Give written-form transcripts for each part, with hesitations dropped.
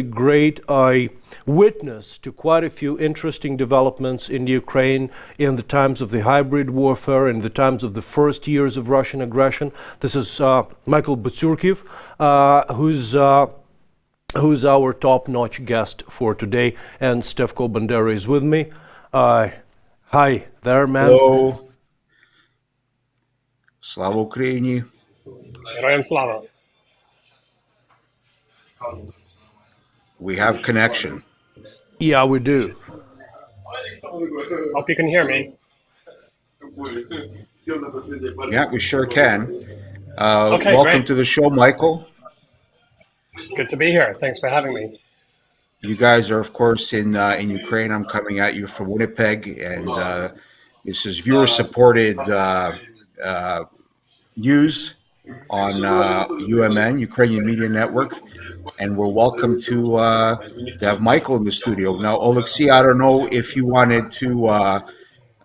great. I witnessed to quite a few interesting developments in Ukraine in the times of the hybrid warfare, in the times of the first years of Russian aggression. This is Michael Bociurkiw, who's our top-notch guest for today, and Stefan Bandera is with me. Hi there, man. Hello. Slava Ukraini. Героям слава. We have connection. Yeah, we do. Hope you can hear me. Yeah, we sure can. Okay, welcome great. to the show, Michael. Good to be here. Thanks for having me. You guys are, of course, in Ukraine. I'm coming at you from Winnipeg, and this is viewer-supported news on UMN, Ukrainian Media Network, and we're welcome to have Michael in the studio. Now, Oleksii, I don't know if you wanted to,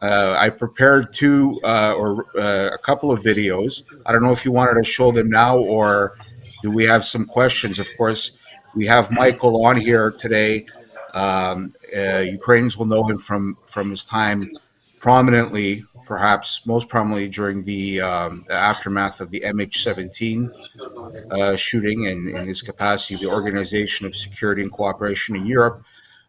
I prepared a couple of videos. I don't know if you wanted to show them now, or do we have some questions? Of course, we have Michael on here today. Ukrainians will know him from his time prominently, perhaps most prominently during the aftermath of the MH17 shooting, and in his capacity of the Organization of Security and Cooperation in Europe.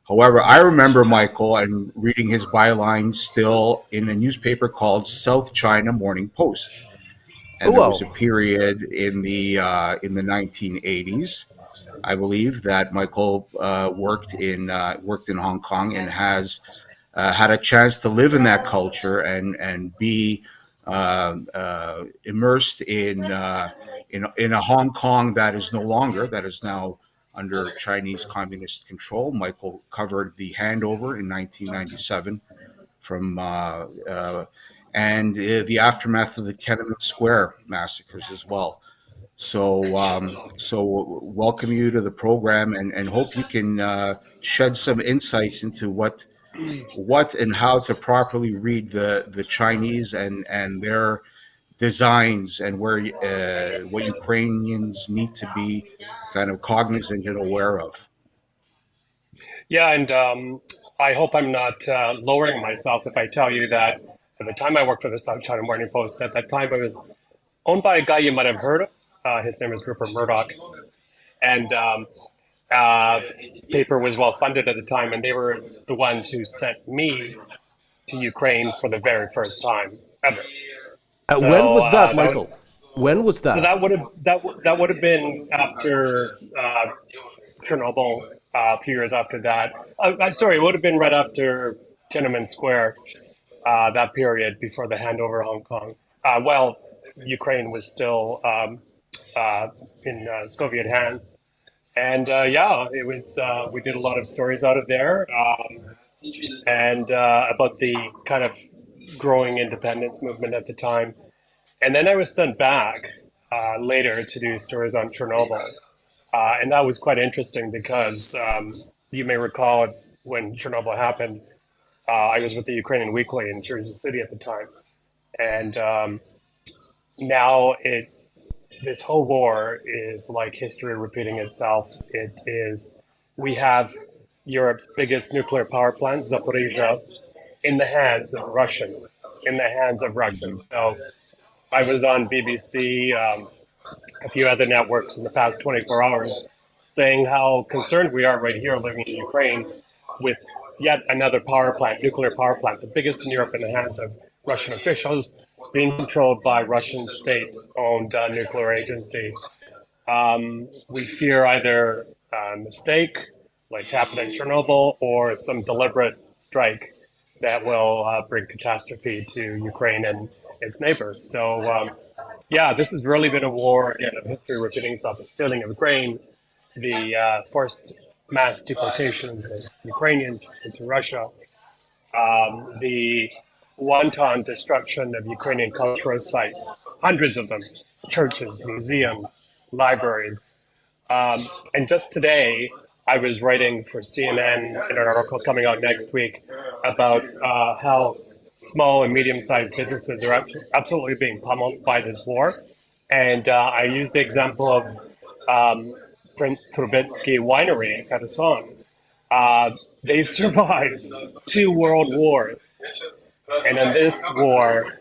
However, I remember Michael and reading his bylines still in a newspaper called South China Morning Post, and there was a period in the 1980s, I believe, that Michael worked in Hong Kong and has had a chance to live in that culture and be immersed in a Hong Kong that is now under Chinese communist control. Michael covered the handover in 1997 from and the aftermath of the Tiananmen Square massacres as well. So welcome you to the program, and hope you can shed some insights into what and how to properly read the Chinese and their designs, and where what Ukrainians need to be kind of cognizant and aware of. Yeah, and I hope I'm not lowering myself if I tell you that at the time I worked for the South China Morning Post, at that time I was owned by a guy you might have heard of. His name is Rupert Murdoch. And paper was well funded at the time, and they were the ones who sent me to Ukraine for the very first time ever. When was that, Michael? When was that? So that would have been after Chernobyl, a few years after that. Sorry, it would have been right after Tiananmen Square, that period before the handover of Hong Kong. Well, Ukraine was still in Soviet hands. And yeah, it was. We did a lot of stories out of there, and about the kind of growing independence movement at the time. And then I was sent back later to do stories on Chernobyl, and that was quite interesting because you may recall when Chernobyl happened, I was with the Ukrainian Weekly in Jersey City at the time, and now this whole war is like history repeating itself. We have Europe's biggest nuclear power plant, Zaporizhzhia, in the hands of Russians. So I was on BBC, a few other networks in the past 24 hours, saying how concerned we are right here living in Ukraine with yet another nuclear power plant, the biggest in Europe, in the hands of Russian officials, being controlled by Russian state-owned nuclear agency. We fear either a mistake, like happened in Chernobyl, or some deliberate strike that will bring catastrophe to Ukraine and its neighbors. So, yeah, this has really been a war, again, of history repeating itself. The stealing of grain, the forced mass deportations of Ukrainians into Russia, the wanton destruction of Ukrainian cultural sites, hundreds of them, churches, museums, libraries. And just today, I was writing for CNN in an article coming out next week about how small and medium-sized businesses are absolutely being pummeled by this war. And I used the example of Prince Trubetsky winery in Kherson. They've survived 2 world wars. And in this war,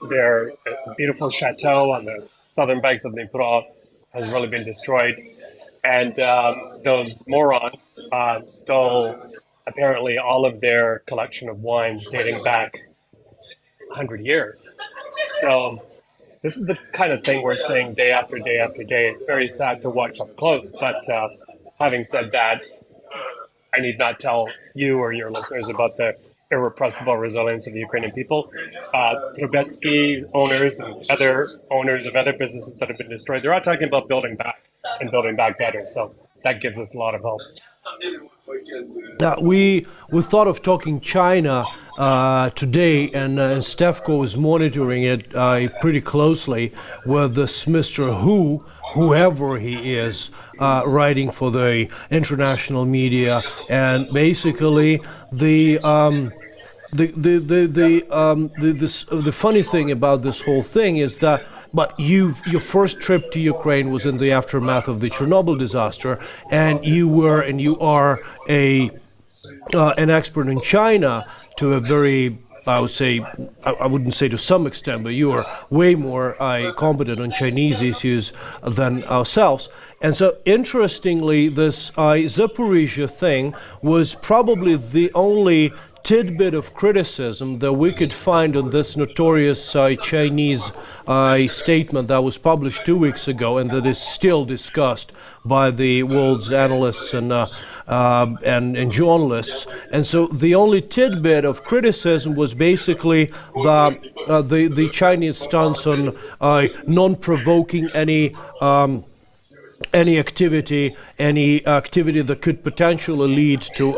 their beautiful chateau on the southern banks of Dnipro has really been destroyed. And those morons stole apparently all of their collection of wines dating back 100 years. So this is the kind of thing we're seeing day after day after day. It's very sad to watch up close, but having said that, I need not tell you or your listeners about the irrepressible resilience of the Ukrainian people. Trubetsky owners and other owners of other businesses that have been destroyed, they're all talking about building back and building back better. So that gives us a lot of hope. We thought of talking China today, and Stefko is monitoring it pretty closely with this Mr. Whoever he is, writing for the international media, and basically the funny thing about this whole thing is that. But your first trip to Ukraine was in the aftermath of the Chernobyl disaster, and you are an expert in China to a very, I would say, I wouldn't say to some extent, but you are way more competent on Chinese issues than ourselves. And so, interestingly, this Zaporizhzhia thing was probably the only tidbit of criticism that we could find on this notorious Chinese statement that was published 2 weeks ago and that is still discussed by the world's analysts and journalists. And so the only tidbit of criticism was basically the Chinese stance on non-provoking any activity that could potentially lead to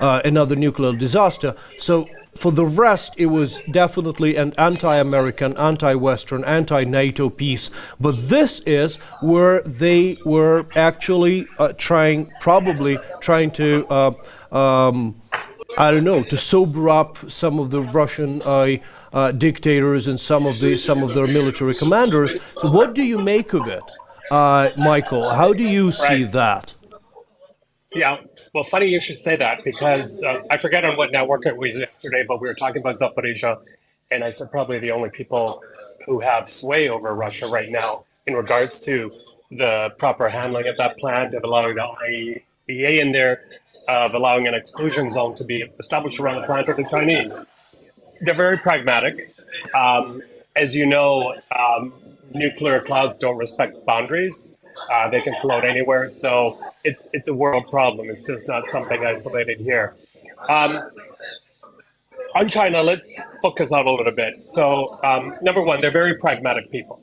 another nuclear disaster. So for the rest, it was definitely an anti-American, anti-Western, anti-NATO piece. But this is where they were actually trying to to sober up some of the Russian dictators and some of their military commanders. So what do you make of it? Michael, how do you see that? Yeah, well, funny you should say that, because I forget on what network it was yesterday, but we were talking about Zaporizhzhia, and I said probably the only people who have sway over Russia right now in regards to the proper handling of that plant, of allowing the IAEA in there, of allowing an exclusion zone to be established around the plant, are the Chinese. They're very pragmatic. As you know, nuclear clouds don't respect boundaries. They can float anywhere, so it's a world problem. It's just not something isolated here. On China, let's focus out a little bit. So, number one, they're very pragmatic people.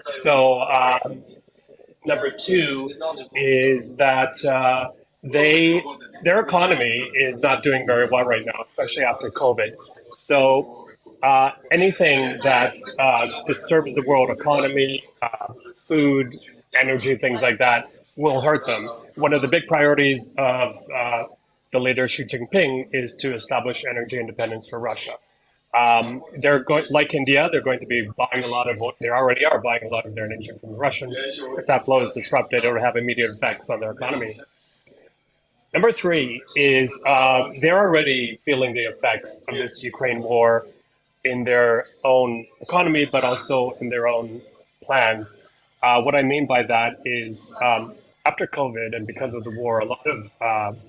So, number two is that their economy is not doing very well right now, especially after COVID. So, anything that disturbs the world economy, food, energy, things like that, will hurt them. One of the big priorities of the leader Xi Jinping is to establish energy independence for Russia. They're going, like India, they're going to be buying a lot of, they already are buying a lot of their energy from the Russians. If that flow is disrupted, it will have immediate effects on their economy. Number three is they're already feeling the effects of this Ukraine war in their own economy, but also in their own plans. What I mean by that is after COVID and because of the war, a lot of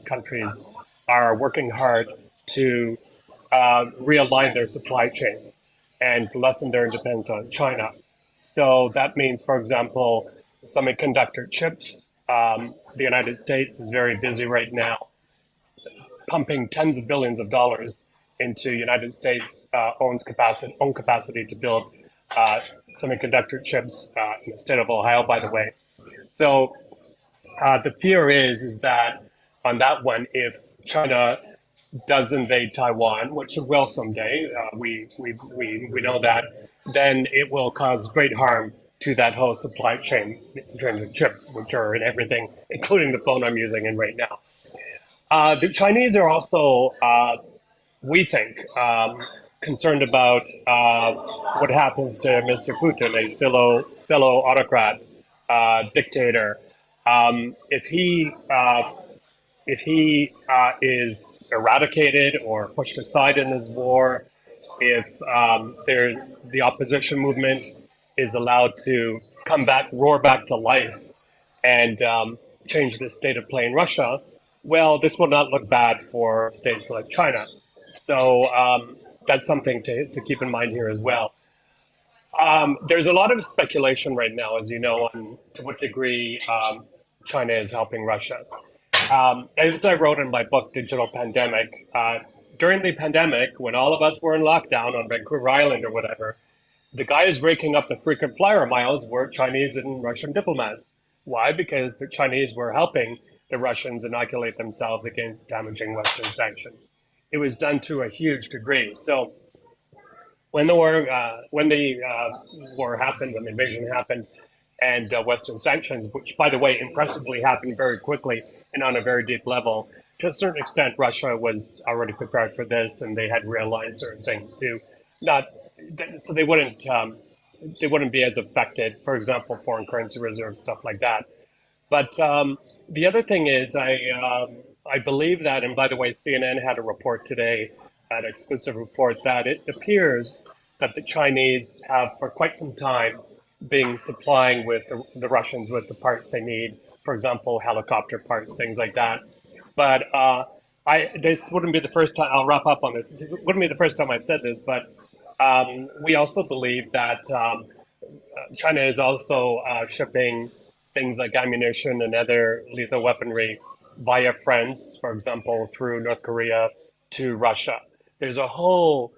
countries are working hard to realign their supply chains and lessen their dependence on China. So that means, for example, semiconductor chips. The United States is very busy right now pumping tens of billions of dollars into United States own capacity to build semiconductor chips in the state of Ohio, by the way. So the fear is that on that one, if China does invade Taiwan, which it will someday, we know that, then it will cause great harm to that whole supply chain in terms of chips, which are in everything, including the phone I'm using in right now. The Chinese are also, we think, concerned about what happens to Mr. Putin, a fellow autocrat, dictator, If he is eradicated or pushed aside in this war, if there's the opposition movement is allowed to come back, roar back to life, and change the state of play in Russia, well, this will not look bad for states like China. So that's something to keep in mind here as well. There's a lot of speculation right now, as you know, on to what degree China is helping Russia. As I wrote in my book, Digital Pandemic, during the pandemic, when all of us were in lockdown on Vancouver Island or whatever, the guys raking up the frequent flyer miles were Chinese and Russian diplomats. Why? Because the Chinese were helping the Russians inoculate themselves against damaging Western sanctions. It was done to a huge degree. So when the war happened, when the invasion happened, and Western sanctions, which, by the way, impressively happened very quickly and on a very deep level, to a certain extent, Russia was already prepared for this, and they had realigned certain things to not, so they wouldn't be as affected. For example, foreign currency reserves, stuff like that. But the other thing is, I believe that, and by the way, CNN had a report today, an exclusive report, that it appears that the Chinese have for quite some time been supplying with the Russians with the parts they need, for example, helicopter parts, things like that. But this wouldn't be the first time, I'll wrap up on this, it wouldn't be the first time I've said this, but we also believe that China is also shipping things like ammunition and other lethal weaponry via friends, for example, through North Korea to Russia. There's a whole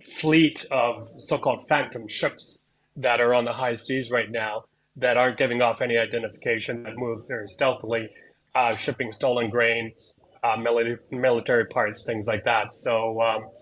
fleet of so-called phantom ships that are on the high seas right now that aren't giving off any identification, that move very stealthily, shipping stolen grain, military parts, things like that. So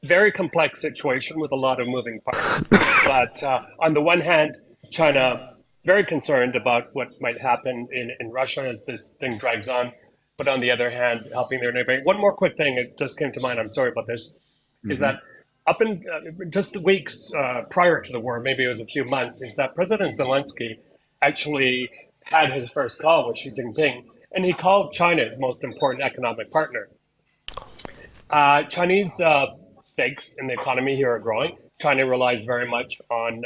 very complex situation with a lot of moving parts. But on the one hand, China very concerned about what might happen in Russia as this thing drags on. But on the other hand, helping their neighbor. One more quick thing, it just came to mind, I'm sorry about this, is that up in just the weeks prior to the war, maybe it was a few months, is that President Zelensky actually had his first call with Xi Jinping, and he called China his most important economic partner. Chinese stakes in the economy here are growing. China relies very much on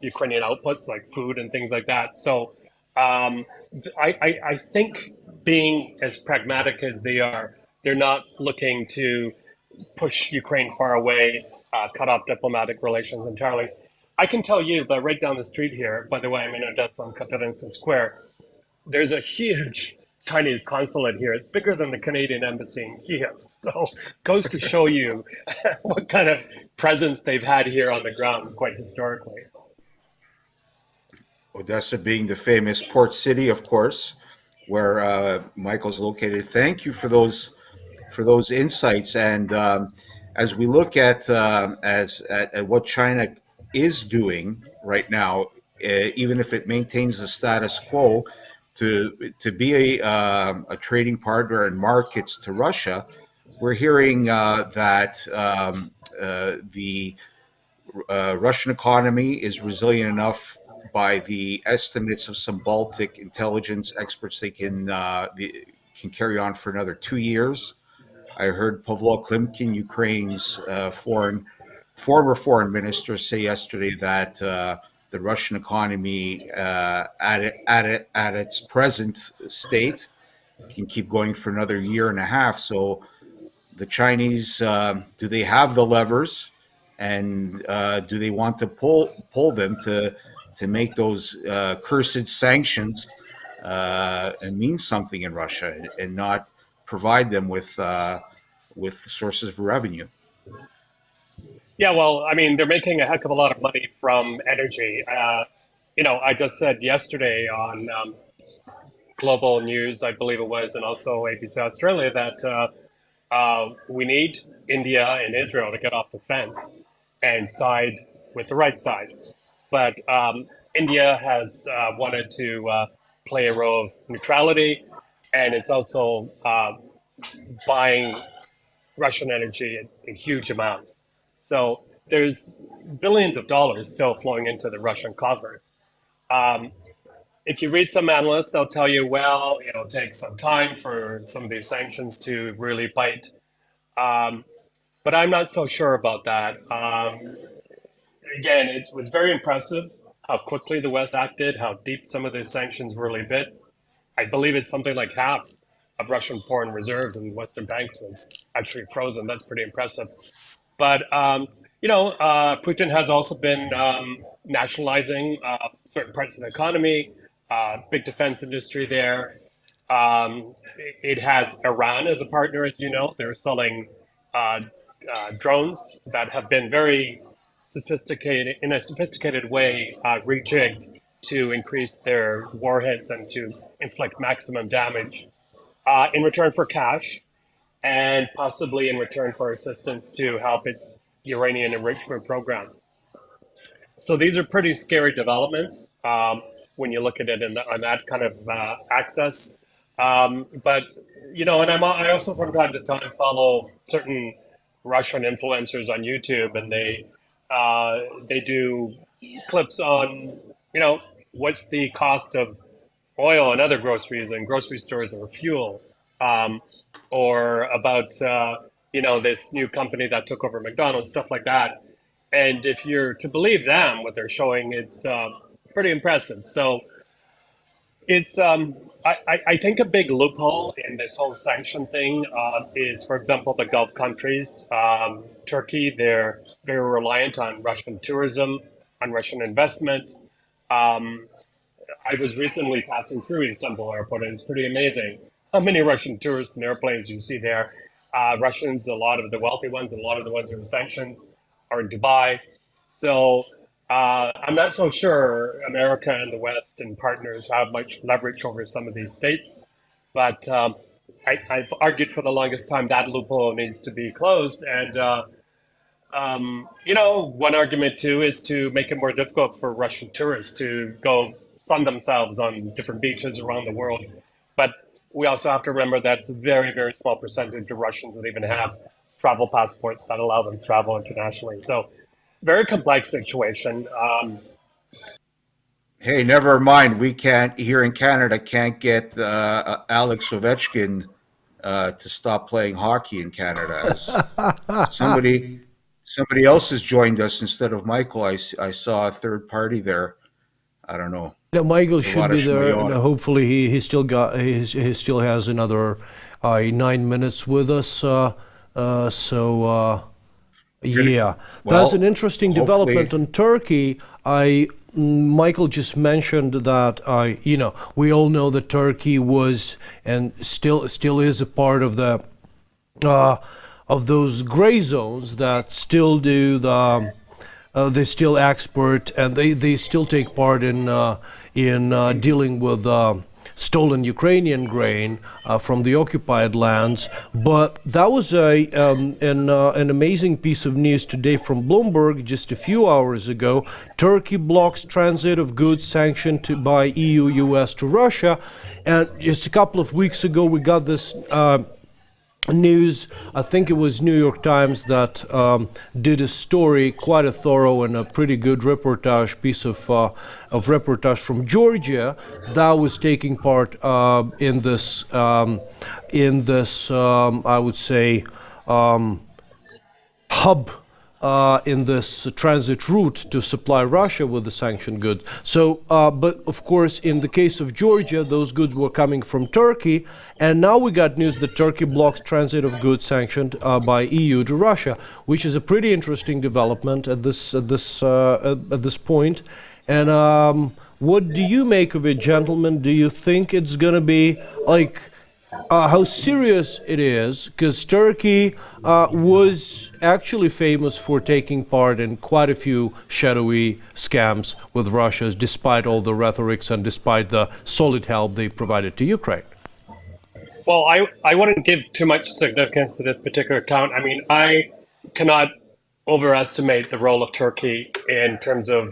Ukrainian outputs like food and things like that. So I think, being as pragmatic as they are, they're not looking to push Ukraine far away, cut off diplomatic relations entirely. I can tell you that right down the street here, by the way, I'm in Odessa on Katerinsky Square, there's a huge Chinese consulate here. It's bigger than the Canadian embassy in Kiev. So goes to show you what kind of presence they've had here on the ground quite historically. Odessa being the famous port city, of course, where Michael's located. Thank you for those insights. And as we look at what China is doing right now, even if it maintains the status quo, to be a trading partner and markets to Russia, we're hearing that the Russian economy is resilient enough, by the estimates of some Baltic intelligence experts, they can carry on for another 2 years. I heard Pavlo Klimkin, Ukraine's former foreign minister, say yesterday that the Russian economy, at its present state, can keep going for another year and a half. So the Chinese, do they have the levers, and do they want to pull them to make those cursed sanctions and mean something in Russia, and not provide them with sources of revenue? Yeah, well, I mean, they're making a heck of a lot of money from energy. I just said yesterday on Global News, I believe it was, and also ABC Australia, that we need India and Israel to get off the fence and side with the right side. But India has wanted to play a role of neutrality, and it's also buying Russian energy in huge amounts. So there's billions of dollars still flowing into the Russian coffers. if you read some analysts, they'll tell you, well, it'll take some time for some of these sanctions to really bite. But I'm not so sure about that. Again, it was very impressive how quickly the West acted, how deep some of these sanctions really bit. I believe it's something like half of Russian foreign reserves in Western banks was actually frozen. That's pretty impressive. But Putin has also been nationalizing certain parts of the economy, big defense industry there. It has Iran as a partner, as you know. They're selling drones that have been very sophisticated, in a sophisticated way, rejigged to increase their warheads and to inflict maximum damage in return for cash, and possibly in return for assistance to help its uranium enrichment program. So these are pretty scary developments when you look at it on that kind of access. But and I also from time to time follow certain Russian influencers on YouTube, and they do clips on what's the cost of oil and other groceries in grocery stores or fuel, or about this new company that took over McDonald's, stuff like that. And if you're to believe them, what they're showing, it's pretty impressive. So it's I think a big loophole in this whole sanction thing is, for example, the Gulf countries. Turkey, they're very reliant on Russian tourism, on Russian investment. I was recently passing through Istanbul airport, and it's pretty amazing how many Russian tourists and airplanes you see there. Russians, a lot of the wealthy ones, and a lot of the ones who are sanctioned are in Dubai. So I'm not so sure America and the West and partners have much leverage over some of these states. But I've argued for the longest time that loophole needs to be closed. And, one argument too is to make it more difficult for Russian tourists to go sun themselves on different beaches around the world. But we also have to remember that's a very, very small percentage of Russians that even have travel passports that allow them to travel internationally. So very complex situation. Hey, never mind. We can't, here in Canada, can't get Alex Ovechkin to stop playing hockey in Canada. As somebody else has joined us instead of Michael. I saw a third party there. I don't know. Yeah, Michael should be there. Shmayon. Hopefully, he still has another 9 minutes with us. Yeah, that's an interesting development in Turkey. Michael just mentioned that we all know that Turkey was and still is a part of the of those gray zones that still do they still export, and they still take part in dealing with stolen Ukrainian grain from the occupied lands. But that was an amazing piece of news today from Bloomberg just a few hours ago. Turkey blocks transit of goods sanctioned by EU, US to Russia. And just a couple of weeks ago, we got this news. I think it was New York Times that did a story, quite a thorough and a pretty good reportage, piece of reportage from Georgia that was taking part in this I would say hub in this transit route to supply Russia with the sanctioned goods. So, but of course, in the case of Georgia, those goods were coming from Turkey, and now we got news that Turkey blocks transit of goods sanctioned by EU to Russia, which is a pretty interesting development at this point. And what do you make of it, gentlemen? Do you think it's going to be like? How serious it is, because Turkey was actually famous for taking part in quite a few shadowy scams with Russia, despite all the rhetorics and despite the solid help they provided to Ukraine. Well, I wouldn't give too much significance to this particular account. I mean, I cannot overestimate the role of Turkey in terms of,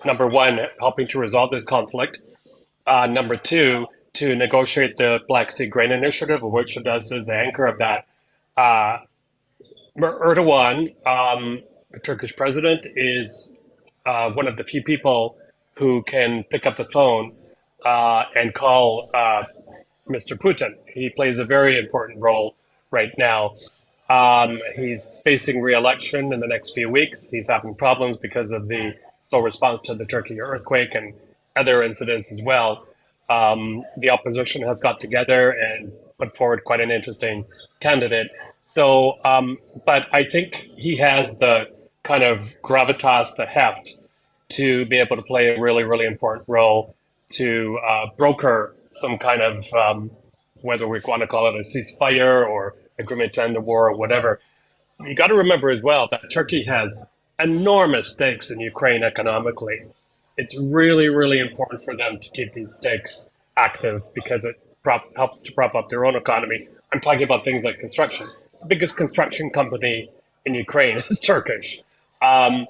number one, helping to resolve this conflict. Number two, to negotiate the Black Sea Grain Initiative, which it does is the anchor of that. Erdogan, the Turkish president, is one of the few people who can pick up the phone and call Mr. Putin. He plays a very important role right now. He's facing re-election in the next few weeks. He's having problems because of the slow response to the Turkey earthquake and other incidents as well. The opposition has got together and put forward quite an interesting candidate. So, but I think he has the kind of gravitas, the heft to be able to play a really, really important role to broker some kind of, whether we want to call it a ceasefire or agreement to end the war or whatever. You got to remember as well that Turkey has enormous stakes in Ukraine economically. It's really, really important for them to keep these stakes active because it helps to prop up their own economy. I'm talking about things like construction. The biggest construction company in Ukraine is Turkish. I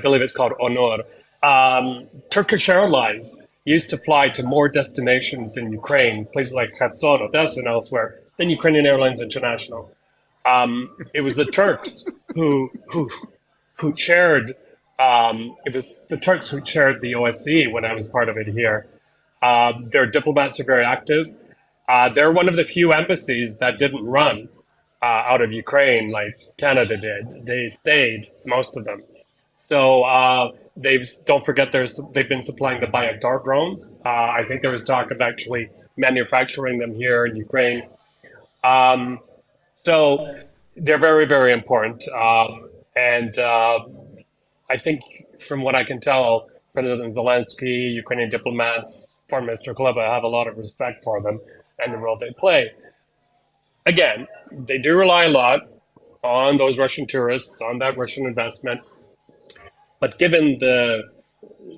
believe it's called Onur. Turkish Airlines used to fly to more destinations in Ukraine, places like Kherson, Odessa, and elsewhere, than Ukrainian Airlines International. It was the Turks who chaired. It was the Turks who chaired the OSCE when I was part of it here. Their diplomats are very active. They're one of the few embassies that didn't run out of Ukraine like Canada did. They stayed, most of them. So don't forget they've been supplying the Bayraktar drones. I think there was talk of actually manufacturing them here in Ukraine. So they're very, very important. And I think from what I can tell, President Zelensky, Ukrainian diplomats, Foreign Minister Kuleba have a lot of respect for them and the role they play. Again, they do rely a lot on those Russian tourists, on that Russian investment. But given the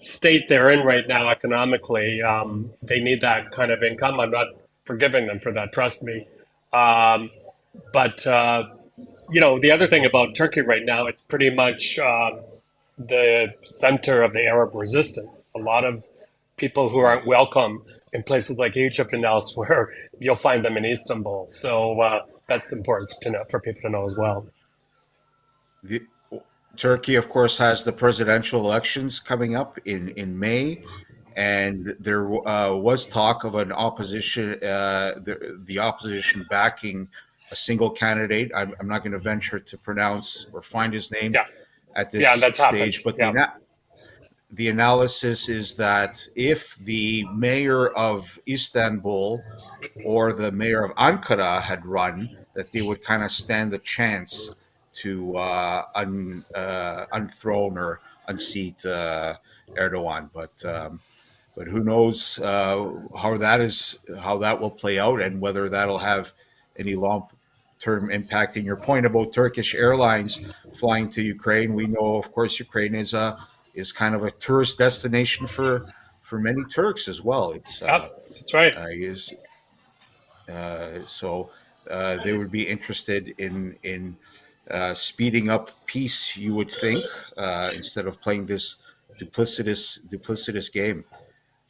state they're in right now economically, they need that kind of income. I'm not forgiving them for that, trust me. But the other thing about Turkey right now, it's pretty much the center of the Arab resistance. A lot of people who aren't welcome in places like Egypt and elsewhere, you'll find them in Istanbul. So that's important to know, for people to know as well. Turkey, of course, has the presidential elections coming up in May, and there was talk of an opposition, the opposition backing a single candidate. I'm not going to venture to pronounce or find his name at this stage, but the analysis is that if the mayor of Istanbul or the mayor of Ankara had run, that they would kind of stand a chance to unthrone or unseat Erdogan. But who knows how that will play out and whether that'll have any long-term impact. In your point about Turkish Airlines flying to Ukraine, we know, of course, Ukraine is kind of a tourist destination for many Turks as well. It's that's right. So they would be interested in speeding up peace, you would think, instead of playing this duplicitous game.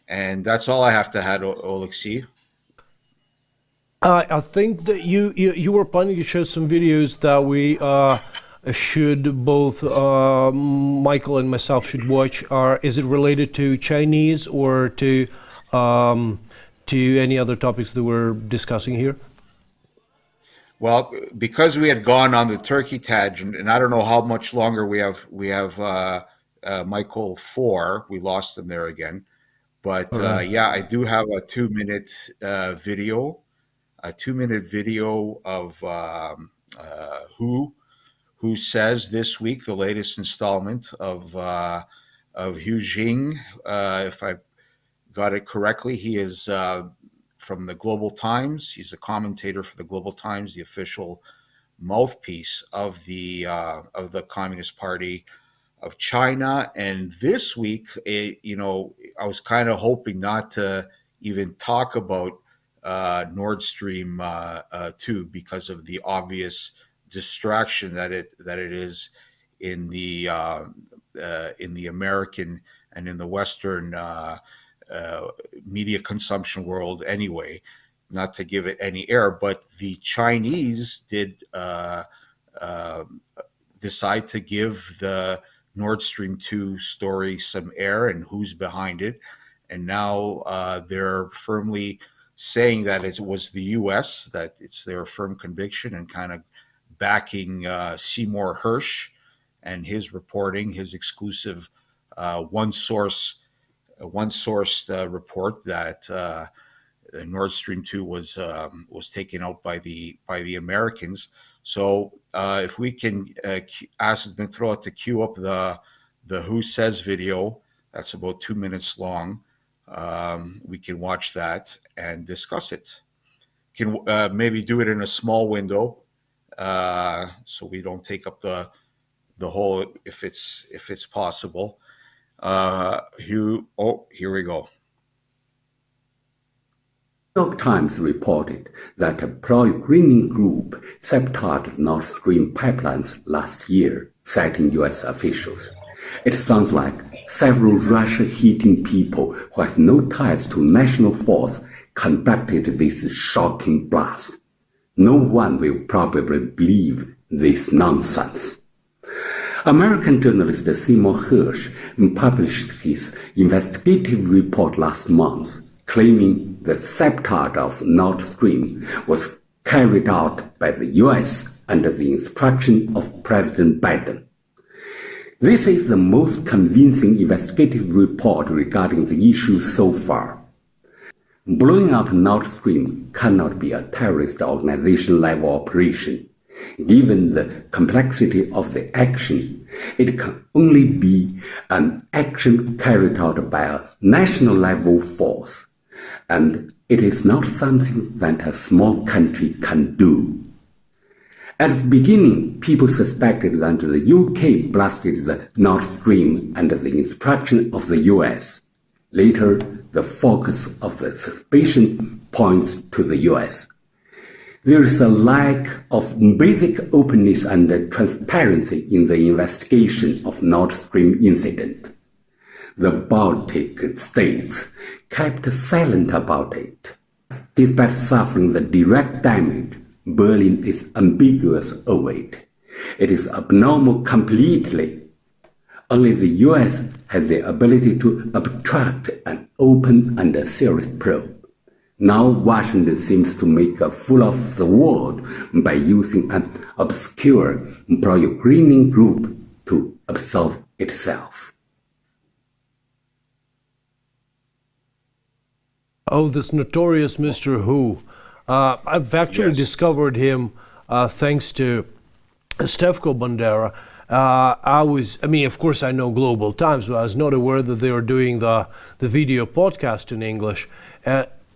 And that's all I have to add, Oleksii. I think that you were planning to show some videos that we should both Michael and myself should watch. Is it related to Chinese or to any other topics that we're discussing here? Well, because we had gone on the Turkey tangent, and I don't know how much longer we have Michael for. We lost him there again, but I do have a 2-minute video, of who says this week, the latest installment of Hu Jing. If I got it correctly, he is from the Global Times. He's a commentator for the Global Times, the official mouthpiece of the Communist Party of China. And this week, I was kind of hoping not to even talk about Nord Stream 2 because of the obvious distraction that it is in the American and in the Western media consumption world anyway, not to give it any air. But the Chinese did decide to give the Nord Stream 2 story some air and who's behind it. and now they're firmly saying that it was the U.S., that it's their firm conviction, and kind of backing Seymour Hersh and his reporting, his exclusive one-sourced report that Nord Stream 2 was taken out by the Americans. So if we can ask Dmitro to cue up the Who Says video, that's about 2 minutes long. We can watch that and discuss it. Can maybe do it in a small window, so we don't take up the whole, if it's possible. Here we go. New York Times reported that a pro-Ukrainian group sabotaged Nord Stream pipelines last year, citing U.S. officials. It sounds like several Russia-hating people who have no ties to national force conducted this shocking blast. No one will probably believe this nonsense. American journalist Seymour Hersh published his investigative report last month, claiming the sabotage of Nord Stream was carried out by the U.S. under the instruction of President Biden. This is the most convincing investigative report regarding the issue so far. Blowing up Nord Stream cannot be a terrorist organization-level operation. Given the complexity of the action, it can only be an action carried out by a national-level force, and it is not something that a small country can do. At the beginning, people suspected that the UK blasted the Nord Stream under the instruction of the US. Later, the focus of the suspicion points to the US. There is a lack of basic openness and transparency in the investigation of Nord Stream incident. The Baltic states kept silent about it. Despite suffering the direct damage, Berlin is ambiguous over it. It is abnormal completely. Only the US has the ability to obstruct an open and serious probe. Now Washington seems to make a fool of the world by using an obscure pro-Ukrainian group to absolve itself. Oh, this notorious Mr. Who. I've actually discovered him thanks to Stefan Bandera. Of course, I know Global Times, but I was not aware that they were doing the video podcast in English.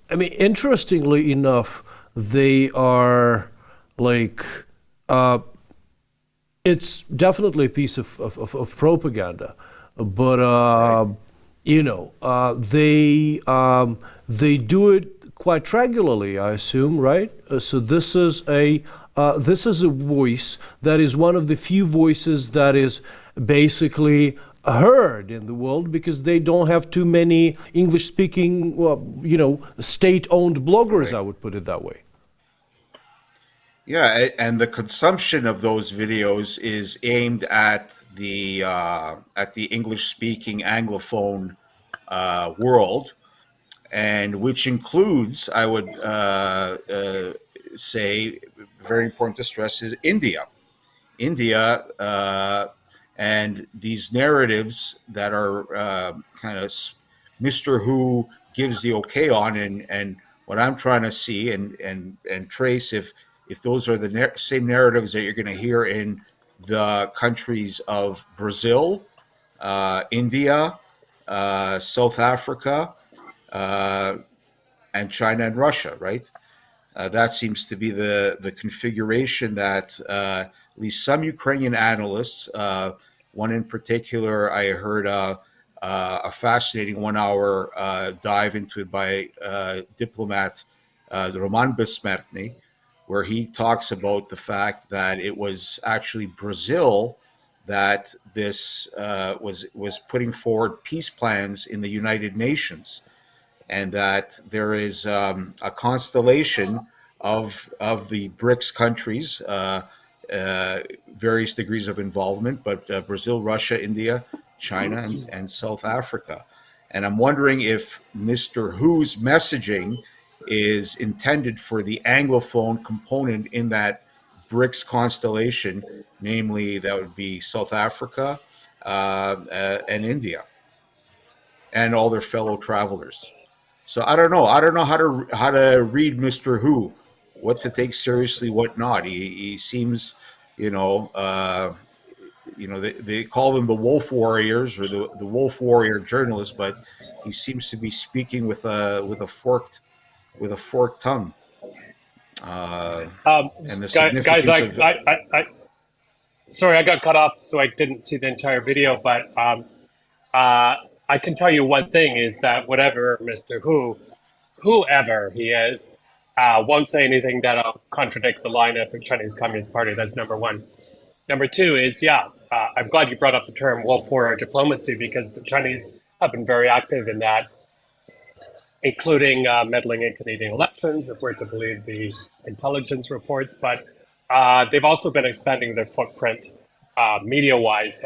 Interestingly enough, they are like, it's definitely a piece of propaganda, but they do it quite regularly, I assume, right? So this is a voice that is one of the few voices that is basically heard in the world, because they don't have too many English-speaking, state-owned bloggers, right. I would put it that way. Yeah, and the consumption of those videos is aimed at the English-speaking Anglophone world, and which includes, I would say, very important to stress, is India. And these narratives that are kind of Mr. Who gives the okay on, and what I'm trying to see and trace if those are the same narratives that you're going to hear in the countries of Brazil, India, South Africa, and China and Russia, right? That seems to be the configuration that at least some Ukrainian analysts, one in particular, I heard a fascinating 1 hour dive into it by diplomat Roman Besmertny, where he talks about the fact that it was actually Brazil that this was putting forward peace plans in the United Nations, and that there is a constellation of the BRICS countries, various degrees of involvement, but Brazil, Russia, India, China, and South Africa. And I'm wondering if Mr. Hu's messaging is intended for the Anglophone component in that BRICS constellation, namely that would be South Africa and India, and all their fellow travelers. So I don't know. I don't know how to read Mr. Hu, what to take seriously, what not. He seems, they call them the Wolf Warriors or the Wolf Warrior journalists, but he seems to be speaking with a forked tongue. And the significance sorry, I got cut off, so I didn't see the entire video. But I can tell you one thing is that whatever Mr. Hu, whoever he is, won't say anything that'll contradict the line of the Chinese Communist Party. That's number one. Number two is, I'm glad you brought up the term Wolf Warrior diplomacy, because the Chinese have been very active in that, including meddling in Canadian elections, if we're to believe the intelligence reports. But they've also been expanding their footprint media-wise.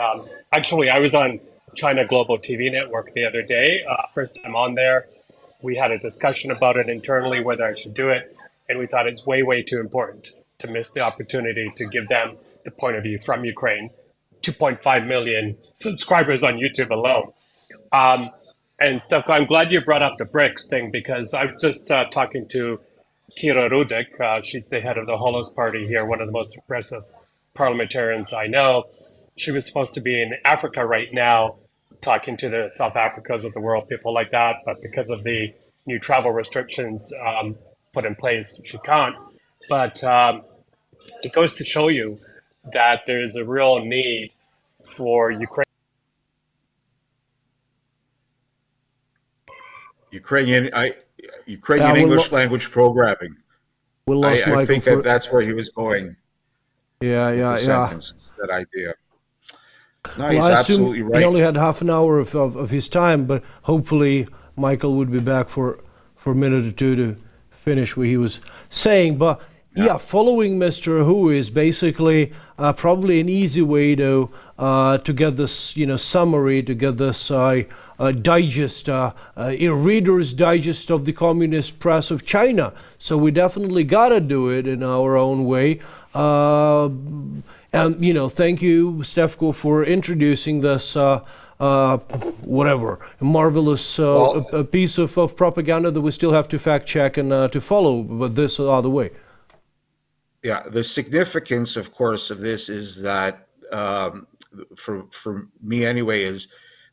Actually, I was on China Global TV Network the other day, first time on there. We had a discussion about it internally, whether I should do it. And we thought it's way, way too important to miss the opportunity to give them the point of view from Ukraine. 2.5 million subscribers on YouTube alone. And Steph, I'm glad you brought up the BRICS thing, because I was just talking to Kira Rudik. She's the head of the Holos Party here, one of the most impressive parliamentarians I know. She was supposed to be in Africa right now, talking to the South Africas of the world, people like that. But because of the new travel restrictions put in place, she can't. But it goes to show you that there's a real need for Ukrainian English language programming. I think that's where he was going. Yeah. Sentence, that idea. No, well, he's absolutely right. He only had half an hour of his time, but hopefully Michael would be back for a minute or two to finish what he was saying. But following Mr. Hu is basically probably an easy way to get this, summary, to get this digest, a reader's digest of the communist press of China. So we definitely gotta do it in our own way. And thank you, Stefko, for introducing this marvelous piece of propaganda that we still have to fact check and to follow, but this other way. Yeah, the significance, of course, of this is that, for me anyway, is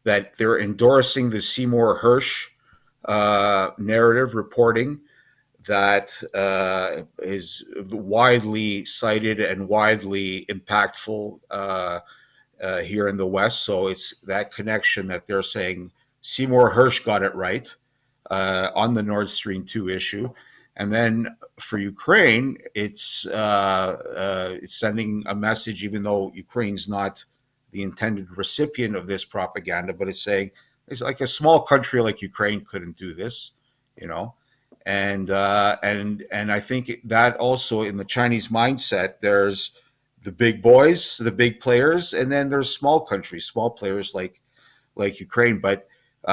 that they're endorsing the Seymour Hersh narrative reporting that is widely cited and widely impactful here in the West. So it's that connection that they're saying Seymour Hersh got it right on the Nord Stream 2 issue. And then for Ukraine, it's sending a message, even though Ukraine's not the intended recipient of this propaganda, but it's saying it's like a small country like Ukraine couldn't do this, And I think that also in the Chinese mindset, there's the big boys, the big players, and then there's small countries, small players like Ukraine. But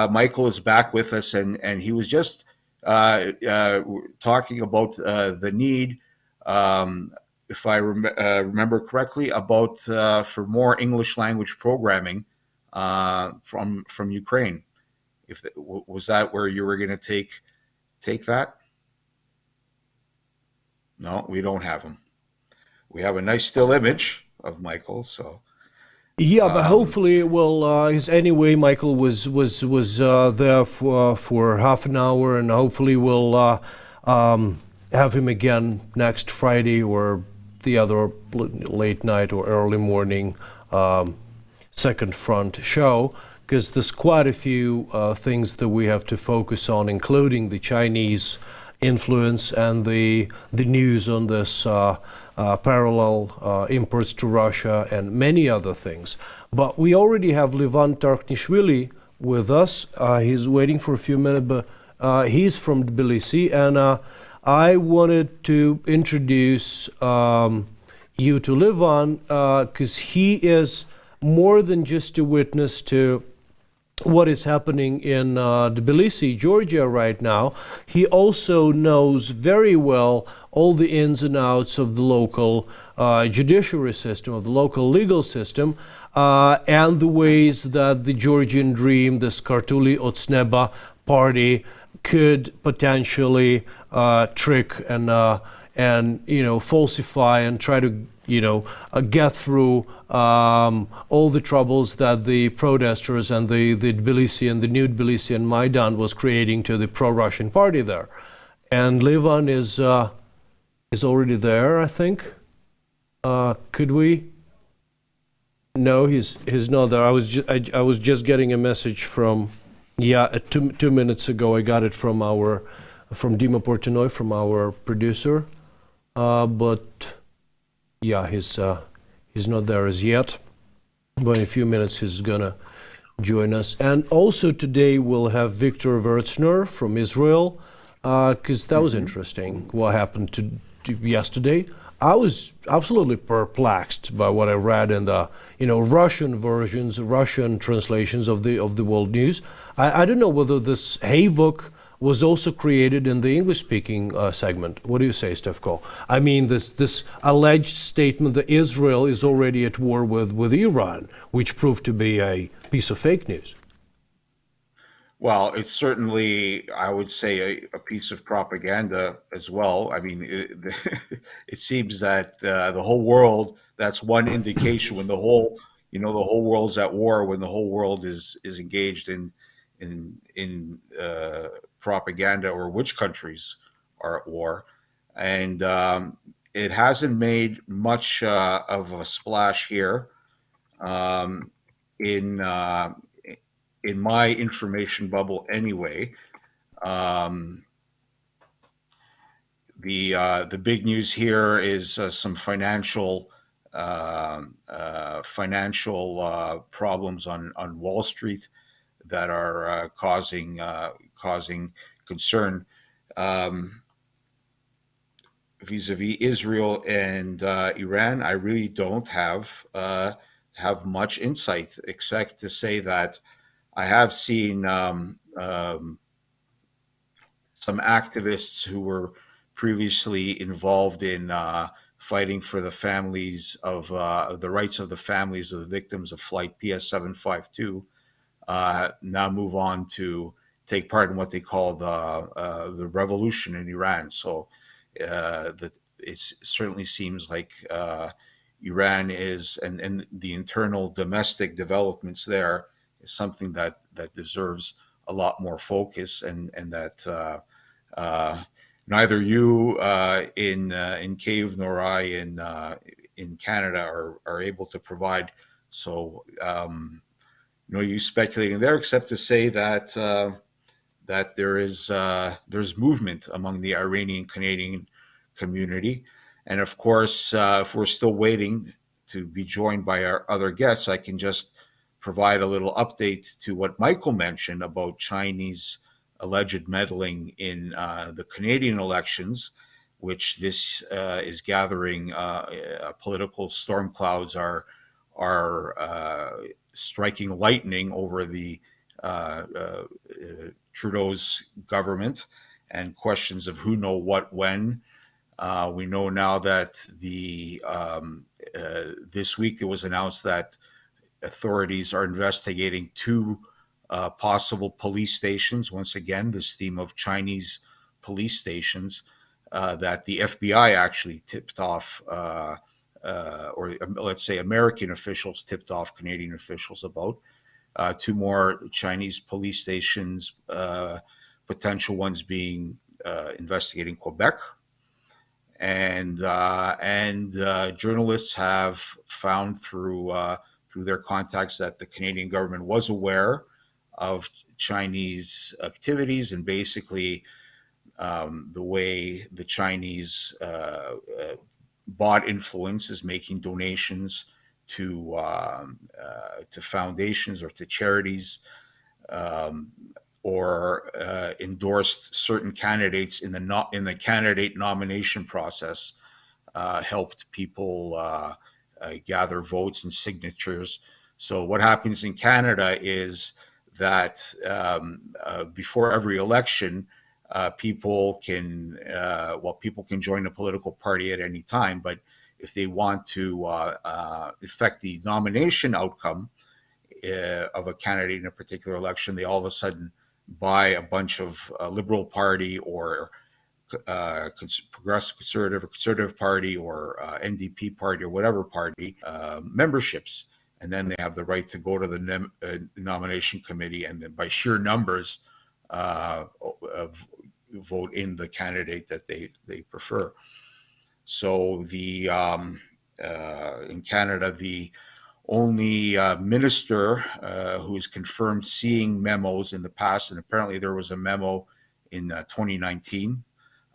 Michael is back with us, and he was just talking about the need, if I remember correctly, about for more English language programming from Ukraine. Was that where you were going to take that? No, we don't have him. We have a nice still image of Michael, so. Yeah, but hopefully, anyway, Michael was there for half an hour, and hopefully we'll have him again next Friday or the other late night or early morning Second Front show, because there's quite a few things that we have to focus on, including the Chinese influence and the news on this parallel imports to Russia and many other things. But we already have Levan Tarknishvili with us. He's waiting for a few minutes, but he's from Tbilisi, and I wanted to introduce you to Levan because he is more than just a witness to what is happening in Tbilisi, Georgia right now. He also knows very well all the ins and outs of the local judiciary system, of the local legal system, and the ways that the Georgian Dream, this Kartuli Otsneba party, could potentially trick and falsify and try to get through all the troubles that the protesters and the Tbilisi and the new Tbilisi and Maidan was creating to the pro-Russian party there. And Levan is already there, I think. Could we? No, he's not there. I was just getting a message from 2 minutes ago. I got it from Dima Portnoy, from our producer, but yeah, he's not there as yet. But in a few minutes he's gonna join us. And also today we'll have Victor Vertsner from Israel, because that was interesting what happened to yesterday. I was absolutely perplexed by what I read in the Russian versions, Russian translations of the world news. I don't know whether this havoc was also created in the English-speaking segment. What do you say, Stefko? I mean, this alleged statement that Israel is already at war with Iran, which proved to be a piece of fake news. Well, it's certainly, I would say, a piece of propaganda as well. I mean, it seems that the whole world, that's one indication when the whole world's at war, when the whole world is engaged in propaganda, or which countries are at war. And it hasn't made much of a splash here. In my information bubble anyway. The big news here is some financial problems on Wall Street that are causing concern vis-a-vis Israel and Iran. I really don't have much insight, except to say that I have seen some activists who were previously involved in fighting for the families of the rights of the families of the victims of Flight PS752 now move on to take part in what they call the revolution in Iran. So it certainly seems like Iran is, and the internal domestic developments there is something that deserves a lot more focus, and that neither you in Kyiv nor I in Canada are able to provide. So no use speculating there, except to say that that there's movement among the Iranian Canadian community, and of course, if we're still waiting to be joined by our other guests, I can just provide a little update to what Michael mentioned about Chinese alleged meddling in the Canadian elections, which this is gathering. Political storm clouds are striking lightning over the Trudeau's government, and questions of who know what when. We know now that this week it was announced that authorities are investigating two possible police stations. Once again, this theme of Chinese police stations that the FBI actually tipped off, or let's say American officials tipped off Canadian officials about. Two more Chinese police stations, potential ones being investigating Quebec. And journalists have found through their contacts that the Canadian government was aware of Chinese activities, and basically the way the Chinese bought influence is making donations to foundations or to charities, or endorsed certain candidates in the candidate nomination process, helped people gather votes and signatures. So what happens in Canada is that before every election, people can join a political party at any time, but if they want to affect the nomination outcome of a candidate in a particular election, they all of a sudden buy a bunch of Liberal Party or Progressive Conservative Party or NDP Party or whatever party memberships, and then they have the right to go to the nomination committee, and then by sheer numbers vote in the candidate that they prefer. So in Canada, the only minister who is confirmed seeing memos in the past, and apparently there was a memo in 2019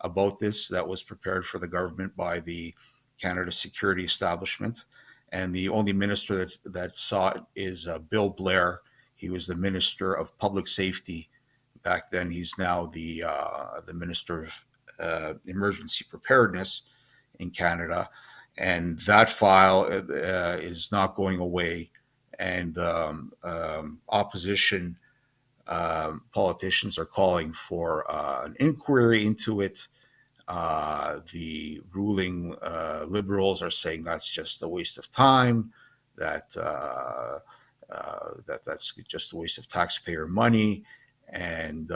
about this that was prepared for the government by the Canada Security Establishment. And the only minister that saw it is Bill Blair. He was the Minister of Public Safety back then. He's now the Minister of Emergency Preparedness in Canada. And that file is not going away. And opposition politicians are calling for an inquiry into it. The ruling Liberals are saying that's just a waste of time, that's just a waste of taxpayer money, and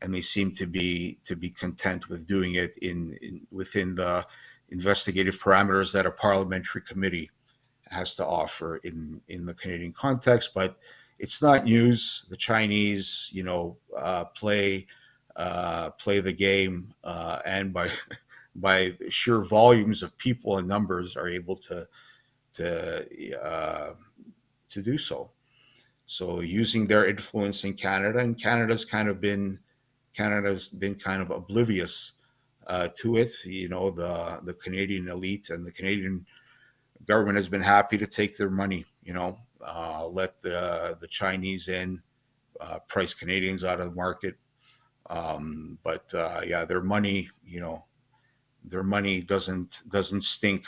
they seem to be content with doing it within the investigative parameters that a parliamentary committee has to offer in the Canadian context. But it's not news. The Chinese, play the game, and by sheer volumes of people and numbers are able to do so. So using their influence in Canada, and Canada's been kind of oblivious to it. The Canadian elite and the Canadian government has been happy to take their money. Let the Chinese in, price Canadians out of the market. But their money, doesn't stink.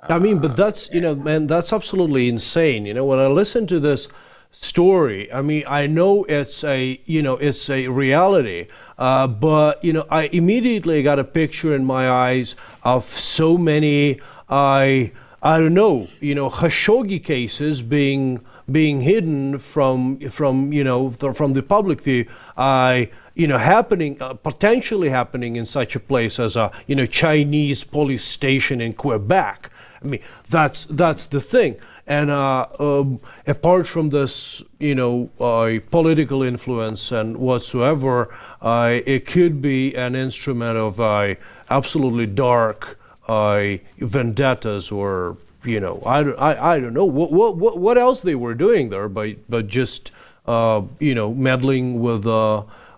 But that's, man, that's absolutely insane. When I listen to this story, I know it's a reality, but, I immediately got a picture in my eyes of so many, I don't know, Khashoggi cases being hidden from the public view, potentially happening in such a place as a Chinese police station in Quebec. That's the thing. And apart from this, political influence and whatsoever, it could be an instrument of absolutely dark vendettas, or I don't know what else they were doing there, but just meddling with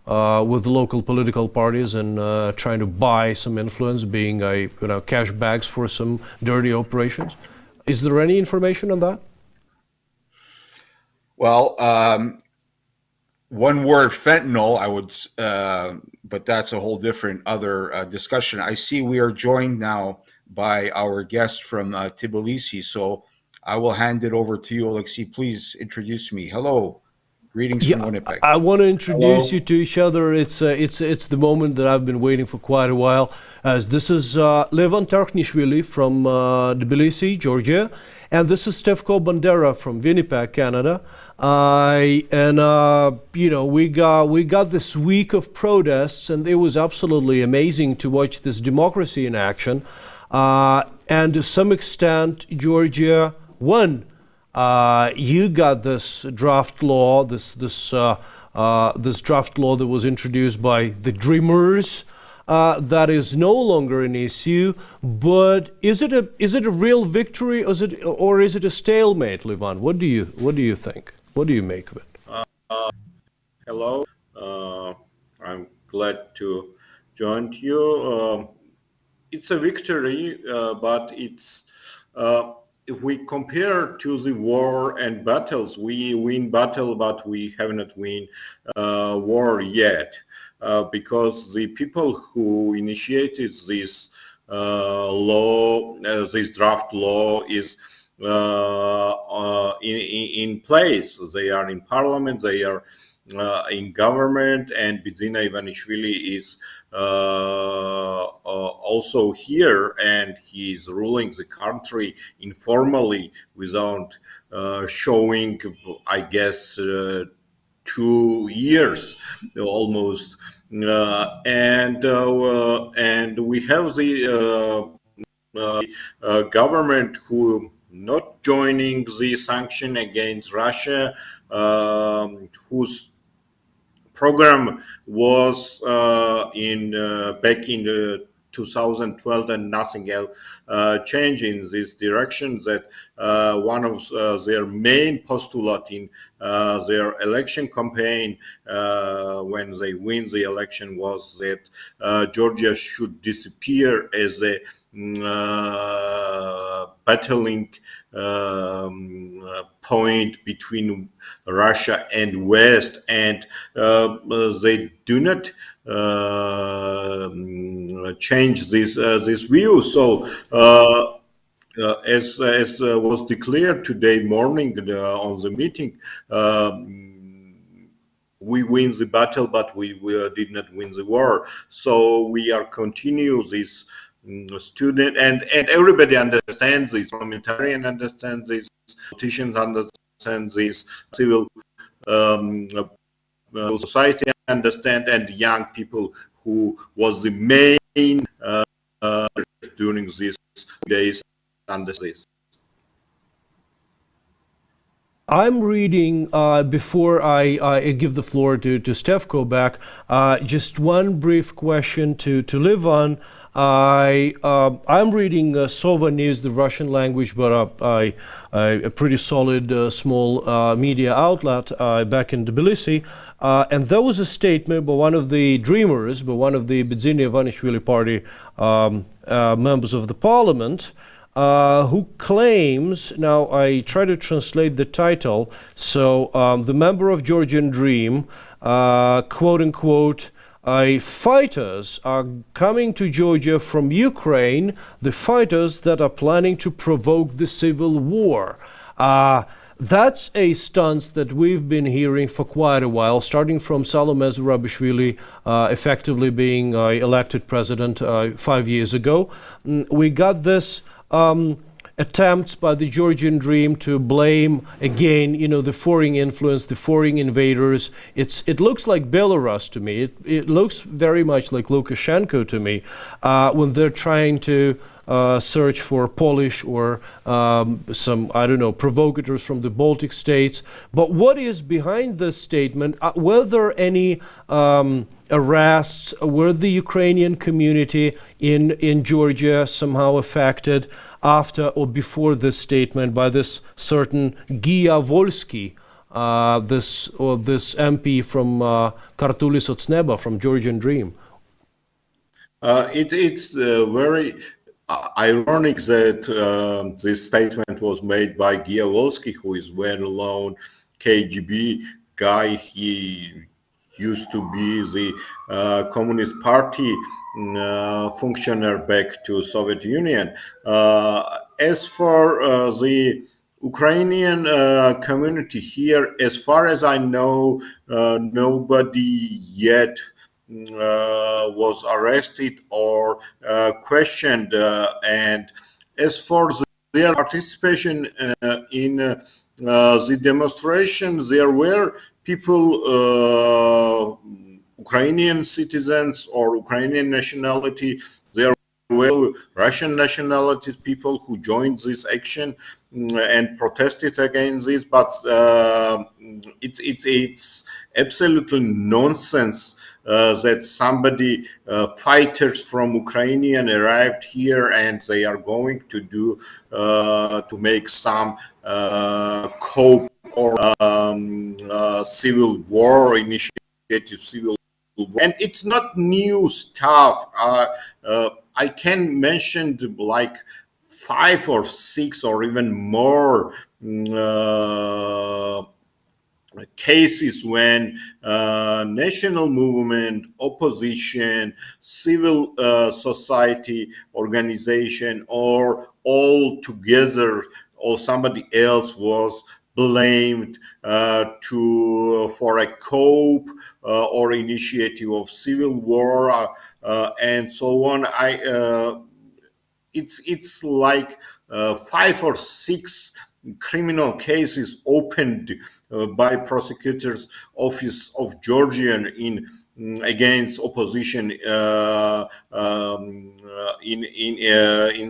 local political parties and trying to buy some influence, being cash bags for some dirty operations. Is there any information on that? Well, one word, fentanyl, I would, but that's a whole different other discussion. I see we are joined now by our guest from Tbilisi, so I will hand it over to you, Oleksii. Please introduce me. Hello. Greetings from Winnipeg. I want to introduce you to each other. It's the moment that I've been waiting for quite a while. As this is Levan Tarkhnishvili from Tbilisi, Georgia, and this is Stefan Bandera from Winnipeg, Canada. We got this week of protests, and it was absolutely amazing to watch this democracy in action. And to some extent, Georgia won. You got this draft law, this draft law that was introduced by the Dreamers, that is no longer an issue. But is it a real victory, or is it a stalemate, Levan? What do you think? What do you make of it? Hello, I'm glad to join you. It's a victory, but it's. If we compare to the war and battles, we win battle, but we have not win war yet, because the people who initiated this law, this draft law, is in place. They are in parliament, they are in government, and Bidzina Ivanishvili is also here, and he is ruling the country informally without showing, I guess, 2 years almost, and we have the government who not joining the sanction against Russia, whose program was back in 2012, and nothing else changed in this direction. That one of their main postulate in their election campaign, when they win the election, was that Georgia should disappear as a battling point between Russia and West, and they do not change this view. So as was declared today morning on the meeting, we win the battle, but we did not win the war. So we are continue this student, and everybody understands this. Parliamentarian understands this. Politicians understand this. Civil society understand, and young people who was the main during these days understand this. I'm reading, before I give the floor to Stefko back, just one brief question to live on. I'm reading Sova News, the Russian language, but a pretty solid small media outlet back in Tbilisi. And there was a statement by one of the dreamers, by one of the Bidzina Ivanishvili party members of the parliament, who claims, now I try to translate the title, so the member of Georgian Dream, quote unquote, fighters are coming to Georgia from Ukraine, the fighters that are planning to provoke the civil war. That's a stance that we've been hearing for quite a while, starting from Salome Zurabishvili effectively being elected president 5 years ago. We got this attempts by the Georgian Dream to blame again, the foreign influence, the foreign invaders. It looks like Belarus to me. It looks very much like Lukashenko to me when they're trying to search for Polish or some, I don't know, provocateurs from the Baltic states. But what is behind this statement? Were there any arrests? Were the Ukrainian community in Georgia somehow affected after or before this statement by this certain Gia Volsky, this MP from Kartuly Socneba, from Georgian Dream? It's very ironic that this statement was made by Gia Volsky, who is well-known KGB guy. He used to be the Communist Party functionary back to Soviet Union. As for the Ukrainian community here, as far as I know, nobody yet was arrested or questioned. And as for their participation in the demonstration, there were people, Ukrainian citizens or Ukrainian nationality. There were Russian nationalities, people who joined this action and protested against this. But it's absolutely nonsense that somebody, fighters from Ukraine arrived here and they are going to do to make some cope or civil war initiative, civil war. And it's not new stuff. I can mention like 5 or 6 or even more cases when national movement, opposition, civil society organization, or all together or somebody else was blamed for a coup or initiative of civil war and so on. It's like 5 or 6 criminal cases opened by prosecutors office of Georgia against opposition in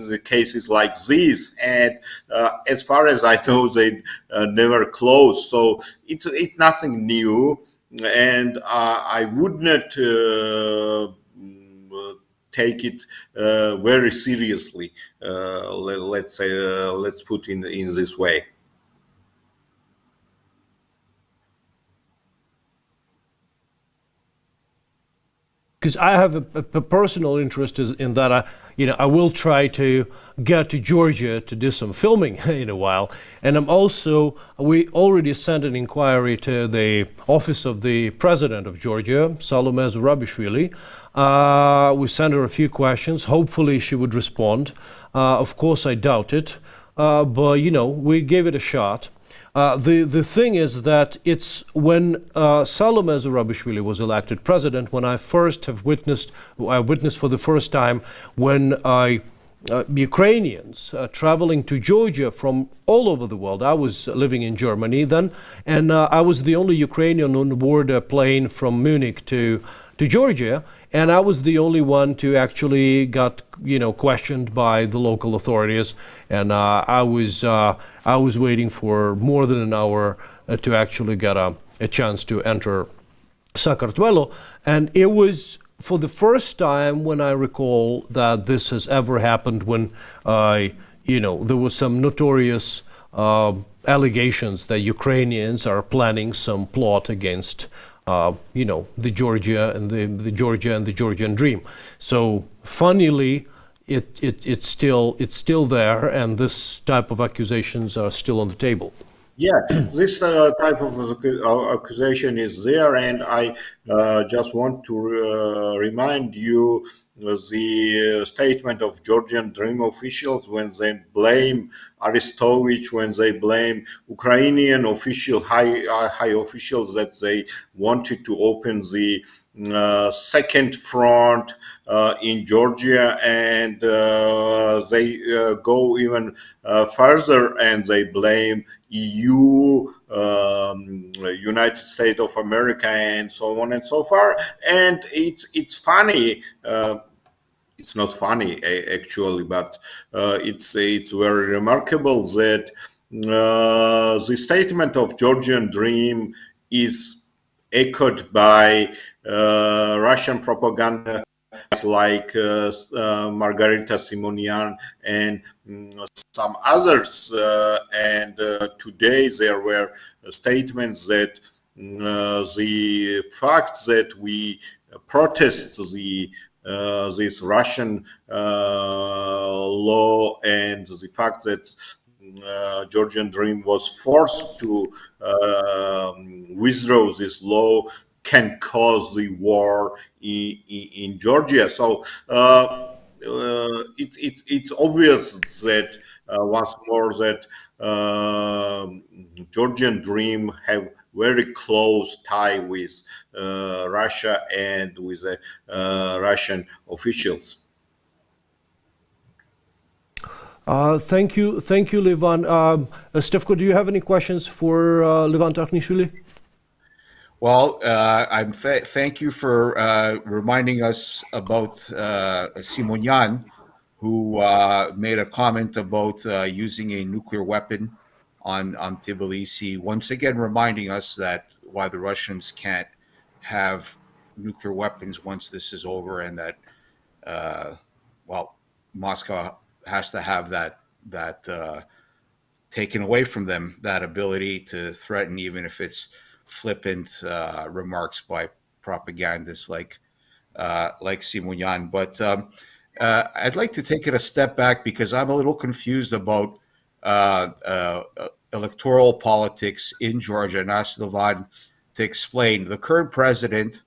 the cases like these, and as far as I know, they never closed. So it's nothing new, and I would not take it very seriously. Let's say, let's put in this way. Because I have a personal interest in that. I will try to get to Georgia to do some filming in a while. And we already sent an inquiry to the office of the president of Georgia, Salome Zurabishvili. We sent her a few questions. Hopefully she would respond. Of course, I doubt it. But, we gave it a shot. The thing is that it's when Salome Zurabishvili was elected president, when I witnessed for the first time when Ukrainians traveling to Georgia from all over the world. I was living in Germany then, and I was the only Ukrainian on board a plane from Munich to Georgia, and I was the only one to actually got questioned by the local authorities, and I was waiting for more than an hour to actually get a chance to enter Sakartvelo, and it was for the first time when I recall that this has ever happened, when there was some notorious allegations that Ukrainians are planning some plot against the Georgia and the Georgian dream. So funnily, it's still there, and this type of accusations are still on the table. Yeah, this type of accusation is there, and I just want to remind you the statement of Georgian Dream officials when they blame Arestovich, when they blame Ukrainian high officials that they wanted to open the second front in Georgia, and they go even further, and they blame EU, United States of America, and so on and so far. And it's funny. It's not funny actually, but it's very remarkable that the statement of Georgian Dream is echoed by Russian propaganda like Margarita Simonian and some others. And today there were statements that the fact that we protest this Russian law, and the fact that Georgian Dream was forced to withdraw this law can cause the war in Georgia. So it's obvious that once more that Georgian Dream have very close tie with Russia and with Russian officials. Thank you, Levan. Stefko, do you have any questions for Levan Takhnishvili? Well, thank you for reminding us about Simonian, who made a comment about using a nuclear weapon on Tbilisi, once again reminding us that why the Russians can't have nuclear weapons once this is over, and that Moscow has to have that taken away from them, that ability to threaten, even if it's flippant remarks by propagandists like Simonian. But I'd like to take it a step back, because I'm a little confused about electoral politics in Georgia, and asked Levan to explain. The current president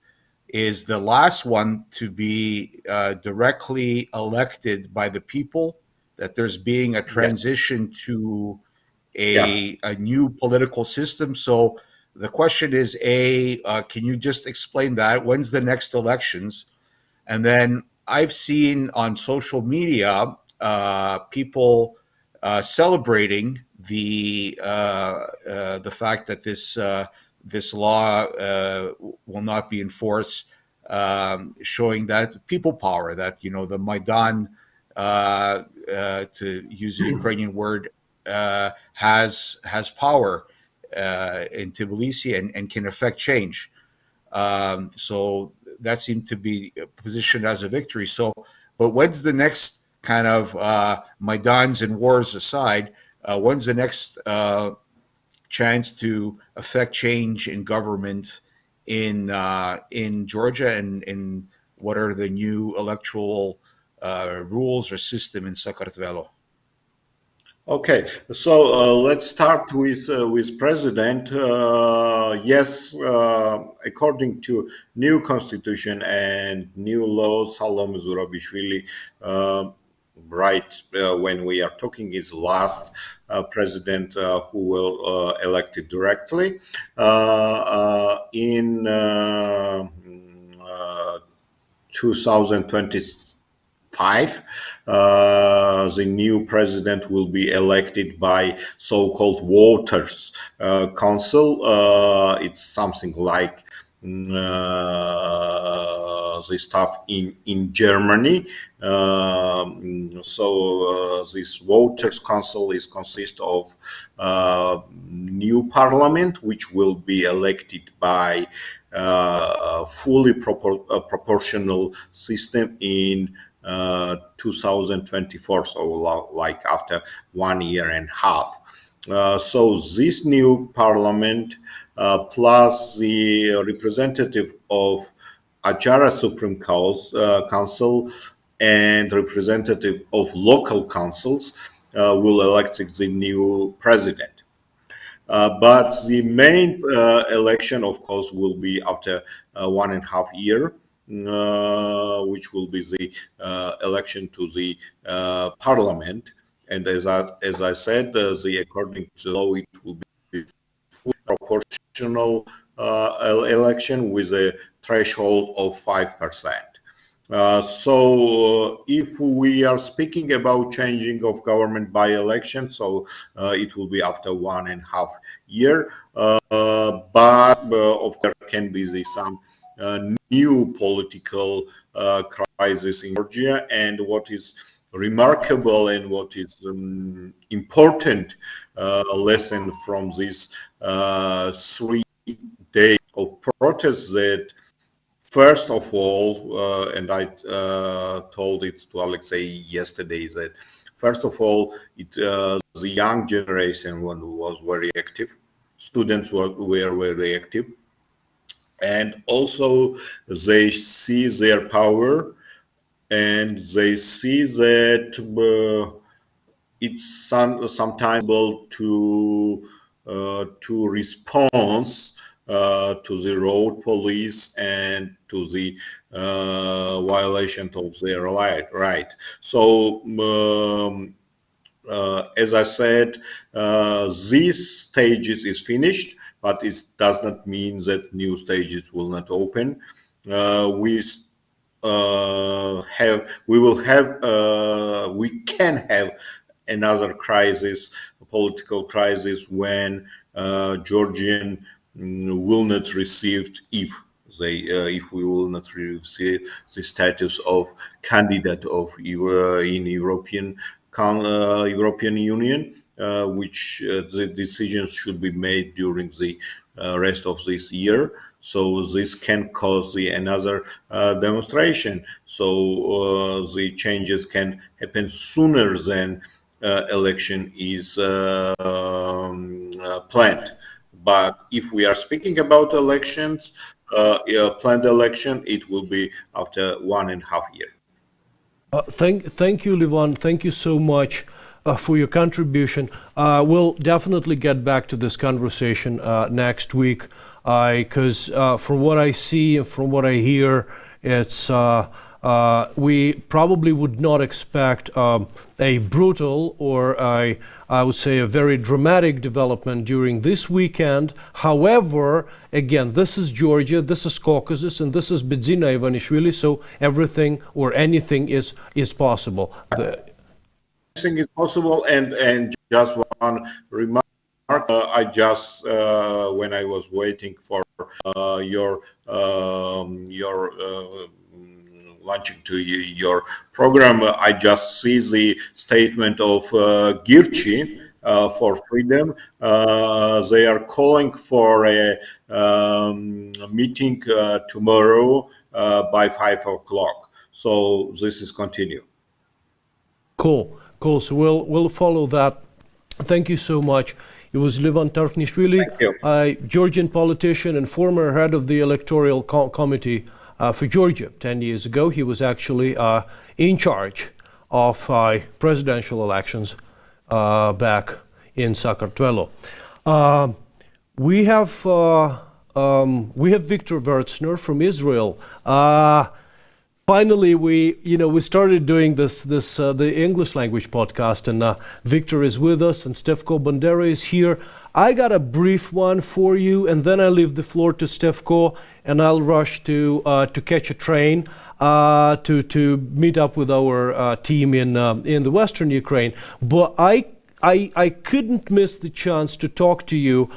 is the last one to be directly elected by the people, that there's being a transition to a new political system. So the question is, can you just explain that? When's the next elections? And then I've seen on social media people celebrating the fact that this law will not be enforced, showing that people power, that the Maidan, to use a Ukrainian word, has power in Tbilisi and can affect change. So that seemed to be positioned as a victory. So, but when's the next kind of Maidans and wars aside? When's the next chance to affect change in government in Georgia, and what are the new electoral rules or system in Sakartvelo? Okay, so let's start with president. Yes, according to new constitution and new laws, Salome Zurabishvili, when we are talking, is last president who will elected directly in 2025. The new president will be elected by so-called voters council. It's something like the stuff in Germany. So this voters council consists of new parliament, which will be elected by fully proportional system in 2024, so like after 1 year and a half. So this new parliament plus the representative of Ajara Supreme Council and representative of local councils will elect the new president. But the main election, of course, will be after 1.5 years, which will be the election to the parliament. And as I said, according to law, it will be full proportional election with a threshold of 5%. So if we are speaking about changing of government by election, so it will be after 1.5 years. But of course, there can be some new political crisis in Georgia, and what is remarkable and what is important lesson from this 3 days of protests, that first of all, and I told it to Oleksii yesterday, that first of all, the young generation was very active. Students were very active. And also they see their power, and they see that it's sometimes able to respond to the road police and to the violation of their right. So as I said, this stages is finished, but it does not mean that new stages will not open. We can have another crisis, a political crisis, when Georgian will not receive, if we will not receive the status of candidate in European Union, which the decisions should be made during the rest of this year. So this can cause another demonstration. So the changes can happen sooner than election is planned. But if we are speaking about elections, planned election, it will be after 1.5 years. Thank you, Levan. Thank you so much for your contribution. We'll definitely get back to this conversation next week, because from what I see and from what I hear, it's we probably would not expect a brutal or I would say a very dramatic development during this weekend. However, again, this is Georgia, this is Caucasus, and this is Bidzina Ivanishvili, so everything or anything is possible. Everything is possible, and just one remark. I just when I was waiting for your launching to your program, I just see the statement of Girchi for freedom. They are calling for a meeting tomorrow by 5 o'clock. So this is continue. Cool. So we'll follow that. Thank you so much. It was Levan Tarkhnishvili, a Georgian politician and former head of the electoral committee for Georgia. 10 years ago, he was actually in charge of presidential elections back in Sakartvelo. We have Viktor Vertsner from Israel. Finally, we started doing the English language podcast, and Viktor is with us, and Stefan Bandera is here. I got a brief one for you, and then I leave the floor to Stefan, and I'll rush to catch a train to meet up with our team in the Western Ukraine. But I couldn't miss the chance to talk to you.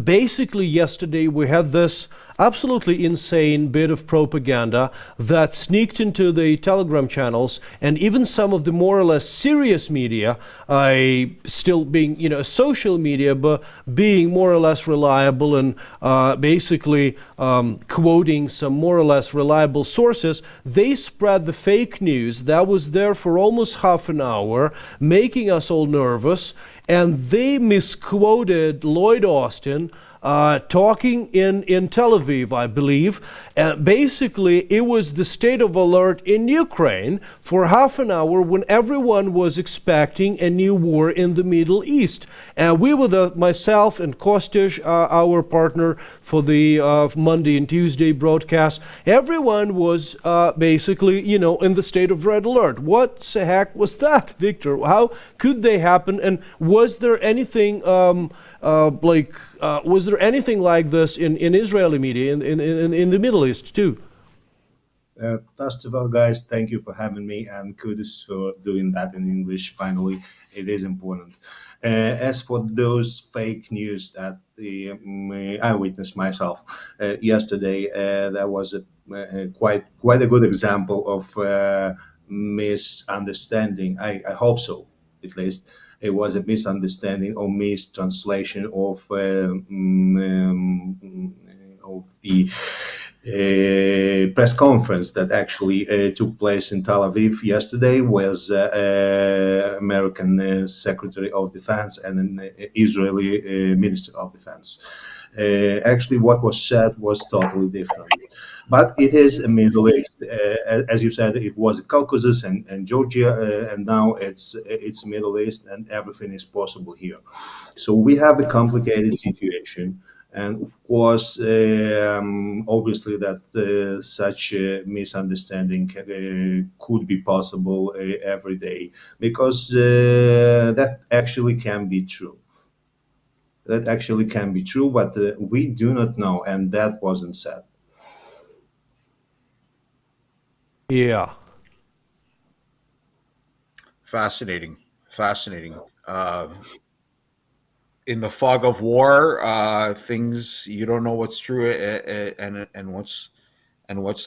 Basically, yesterday we had this absolutely insane bit of propaganda that sneaked into the Telegram channels and even some of the more or less serious media, still being, social media, but being more or less reliable and basically quoting some more or less reliable sources. They spread the fake news that was there for almost half an hour, making us all nervous, and they misquoted Lloyd Austin talking in Tel Aviv, I believe. And basically, it was the state of alert in Ukraine for half an hour when everyone was expecting a new war in the Middle East. And we were myself and Kostis, our partner for the Monday and Tuesday broadcast, everyone was basically, in the state of red alert. What the heck was that, Victor? How could they happen? And was there anything was there anything like this in Israeli media, in the Middle East too? First of all, guys, thank you for having me, and kudos for doing that in English. Finally, it is important. As for those fake news that I witnessed myself yesterday, that was quite a good example of misunderstanding. I hope so, at least. It was a misunderstanding or mistranslation of the press conference that actually took place in Tel Aviv yesterday with American Secretary of Defense and an Israeli Minister of Defense. Actually, what was said was totally different. But it is a Middle East. As you said, it was Caucasus and Georgia, and now it's Middle East, and everything is possible here. So we have a complicated situation. And of course, obviously that such a misunderstanding could be possible every day, because that actually can be true. That actually can be true, but we do not know, and that wasn't said. Yeah. Fascinating. In the fog of war, things you don't know what's true and what's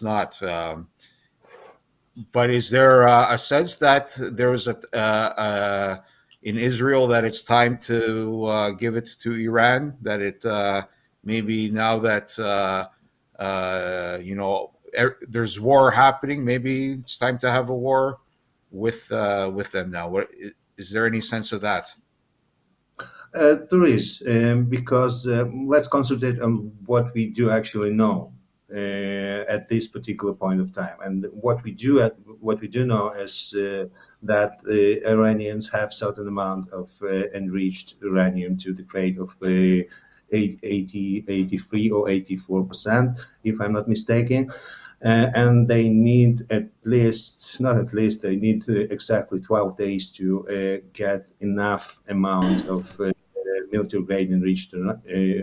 not. But is there a sense that there is in Israel that it's time to give it to Iran? That it maybe now that there's war happening, maybe it's time to have a war with them now. Is there any sense of that? There is, because let's concentrate on what we do actually know at this particular point of time. And what we do know is that the Iranians have certain amount of enriched uranium to the grade of 83 or 84%, if I'm not mistaken. and they need they need exactly 12 days to get enough amount of military grade enriched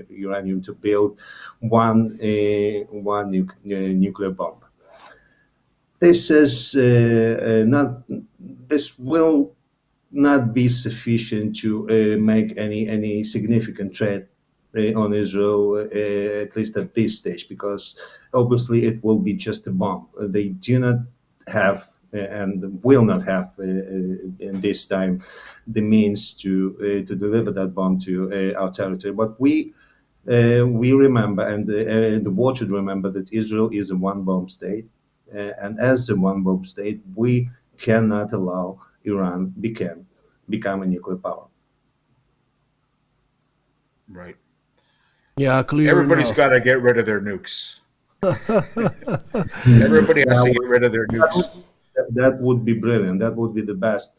uranium to build one nuclear bomb. This is not. This will not be sufficient to make any significant threat on Israel, at least at this stage, because obviously it will be just a bomb. They do not have and will not have in this time the means to deliver that bomb to our territory. But we remember, and the world should remember, that Israel is a one-bomb state, and as a one-bomb state, we cannot allow Iran become a nuclear power. Right. Yeah, clear. Everybody's got to get rid of their nukes. Everybody has to get rid of their nukes. That would be brilliant. That would be the best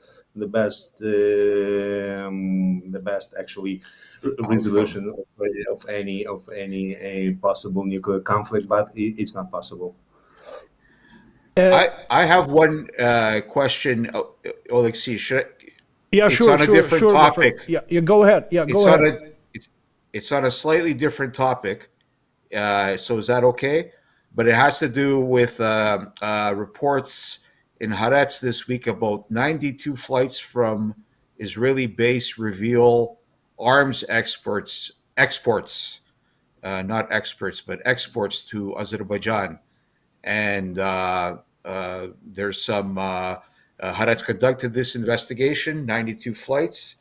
actually resolution of any possible nuclear conflict. But it's not possible. I have one question, Oleksii. Yeah, it's sure. on a different topic. Yeah, go ahead. Yeah, go ahead. It's on a slightly different topic. So is that okay? But it has to do with reports in Haaretz this week about 92 flights from Israeli base reveal arms exports, not experts, but exports to Azerbaijan. And there's some, Haaretz conducted this investigation, 92 flights.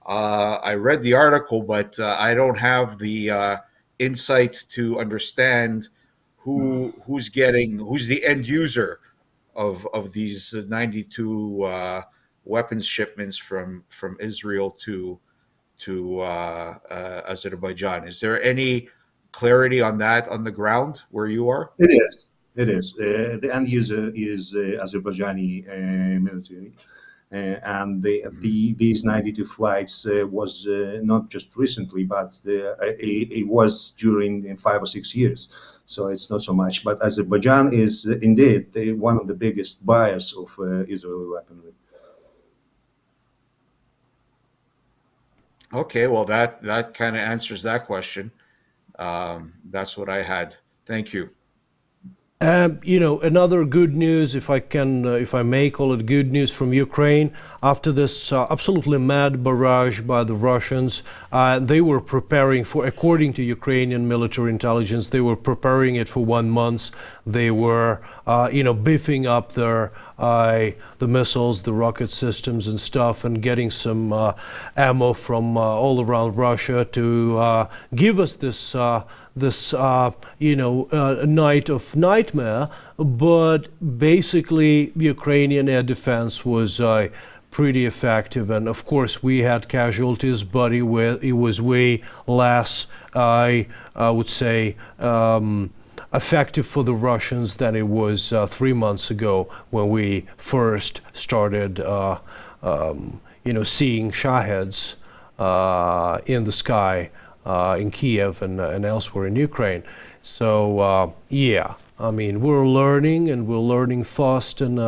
I read the article, but I don't have the insight to understand who's the end user of these 92 weapons shipments from Israel to Azerbaijan. Is there any clarity on that on the ground where you are? It is. The end user is Azerbaijani military. And these 92 flights was not just recently, but it was during 5 or 6 years. So it's not so much. But Azerbaijan is indeed one of the biggest buyers of Israeli weaponry. Okay, well, that kind of answers that question. That's what I had. Thank you. Another good news, if I may call it good news, from Ukraine, after this absolutely mad barrage by the Russians, they were preparing for, according to Ukrainian military intelligence, they were preparing it for 1 month. They were, beefing up their the missiles, the rocket systems and stuff, and getting some ammo from all around Russia to give us this night of nightmare. But basically, Ukrainian air defense was pretty effective, and of course we had casualties, but it was way less, I would say, effective for the Russians than it was 3 months ago when we first started, seeing Shaheds in the sky in Kiev and elsewhere in Ukraine. So we're learning, and we're learning fast, and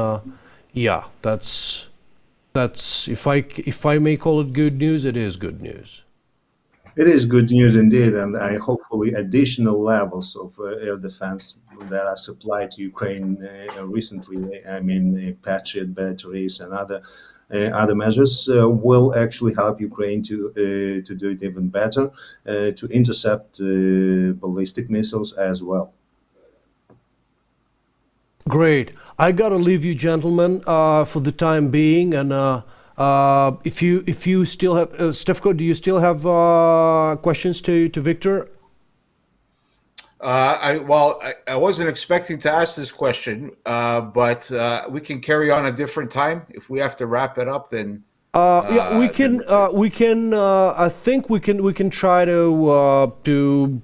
that's if I may call it good news, it is good news. It is good news indeed, and hopefully additional levels of air defense that are supplied to Ukraine recently. Patriot batteries and other measures will actually help Ukraine to do it even better, to intercept ballistic missiles as well. Great. I gotta leave you, gentlemen, for the time being, and if you still have Stefko, do you still have questions to Victor? I wasn't expecting to ask this question, but we can carry on a different time. If we have to wrap it up, then we can. I think we can try to do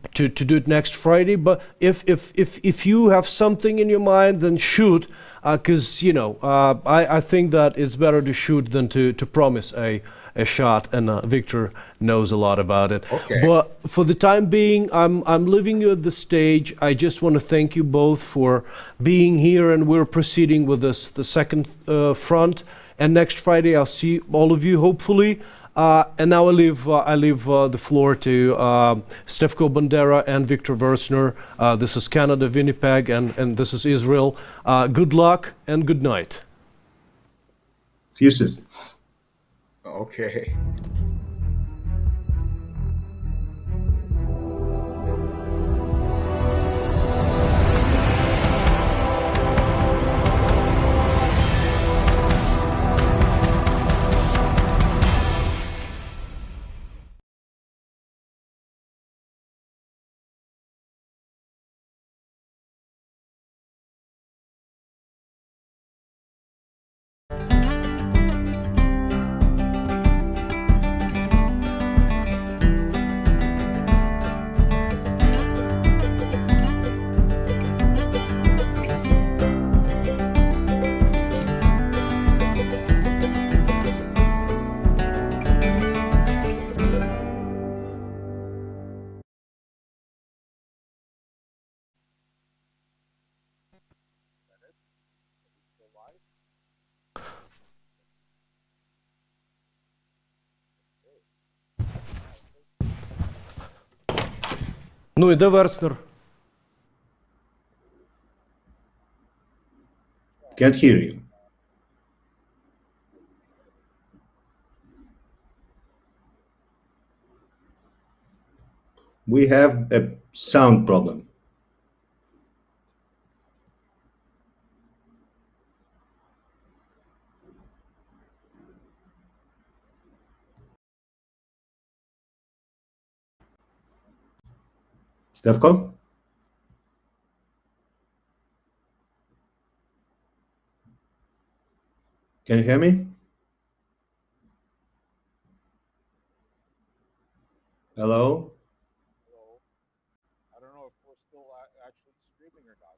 it next Friday. But if you have something in your mind, then shoot. because I think that it's better to shoot than to promise a shot, and Victor knows a lot about it. Okay. But for the time being, I'm leaving you at the stage. I just want to thank you both for being here, and we're proceeding with the second front. And next Friday, I'll see all of you, hopefully. And now I leave the floor to Stefan Bandera and Victor Vertsner. This is Canada, Winnipeg, and this is Israel. Good luck and good night. See you soon. Okay. Ну, іде Верцнер. Can't hear you. We have a sound problem. Stefko? Can you hear me? Hello? I don't know if we're still actually streaming or not.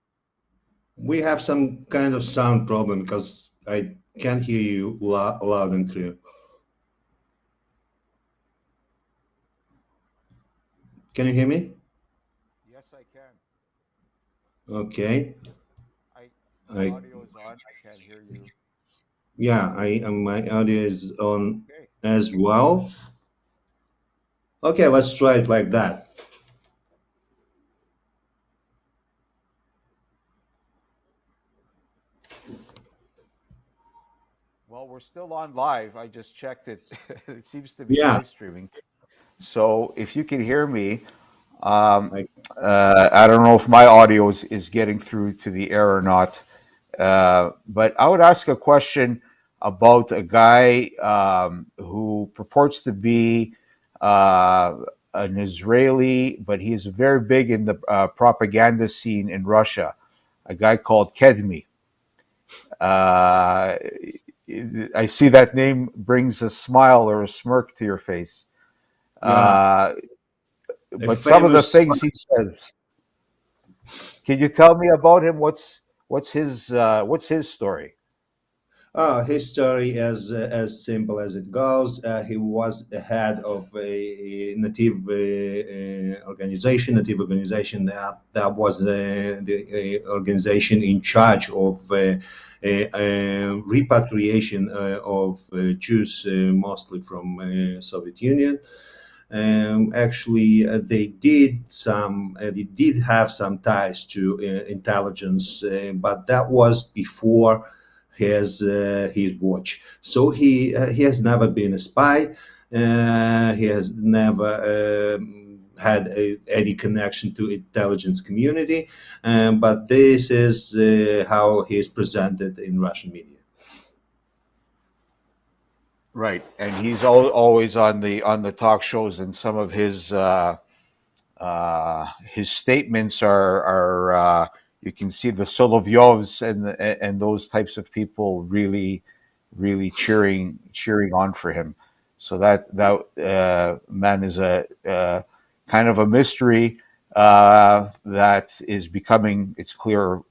We have some kind of sound problem because I can't hear you loud and clear. Can you hear me? Yes, I can. Okay. My audio is on. I can't hear you. Yeah, my audio is on Okay. as well. Okay, let's try it like that. Well, we're still on live. I just checked it. It seems to be Yeah. live streaming. So if you can hear me, Like, I don't know if my audio is getting through to the air or not. But I would ask a question about a guy who purports to be an Israeli, but he's very big in the propaganda scene in Russia. A guy called Kedmi. I see that name brings a smile or a smirk to your face. yeah, But some of the famous- things he says. Can you tell me about him? What's his story? his story as simple as it goes. He was the head of a native organization that was the organization in charge of repatriation of Jews, mostly from Soviet Union. Actually, they did have some ties to intelligence, but that was before his watch. So he has never been a spy. He has never had any connection to intelligence community, but this is how he is presented in Russian media. Right, and he's always on the talk shows, and some of his statements are you can see the Solovyovs and those types of people really cheering on for him. So that man is a kind of a mystery that is becoming, it's clear,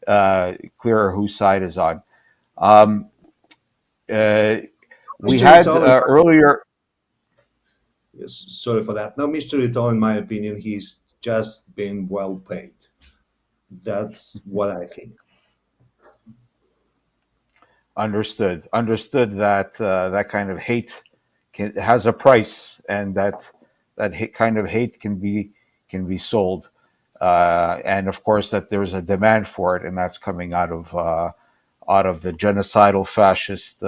clearer whose side is on. Um, we Mr. had Ritol, earlier. yes, sorry for that. No, Mr. Ritol, in my opinion, he's just been well paid. That's what I think. Understood. Understood that that kind of hate has a price, and that kind of hate can be sold, and of course that there's a demand for it, and that's coming out of the genocidal fascist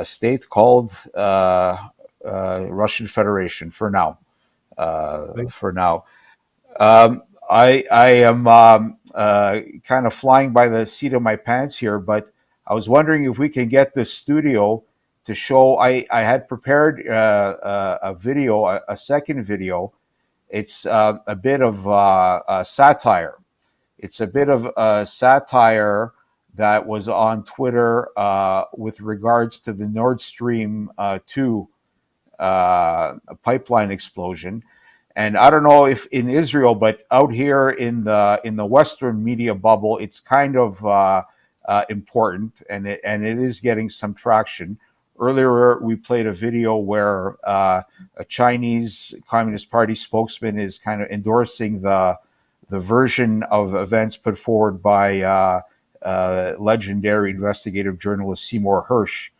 state called Russian Federation for now. For now. I am kind of flying by the seat of my pants here, but I was wondering if we can get the studio to show. I had prepared a video, a second video. It's a bit of a satire. It's a bit of a satire that was on Twitter with regards to the Nord Stream 2 pipeline explosion. And I don't know if in Israel, but out here in the Western media bubble, it's kind of important, and it is getting some traction. Earlier, we played a video where a Chinese Communist Party spokesman is kind of endorsing the version of events put forward by legendary investigative journalist Seymour Hersh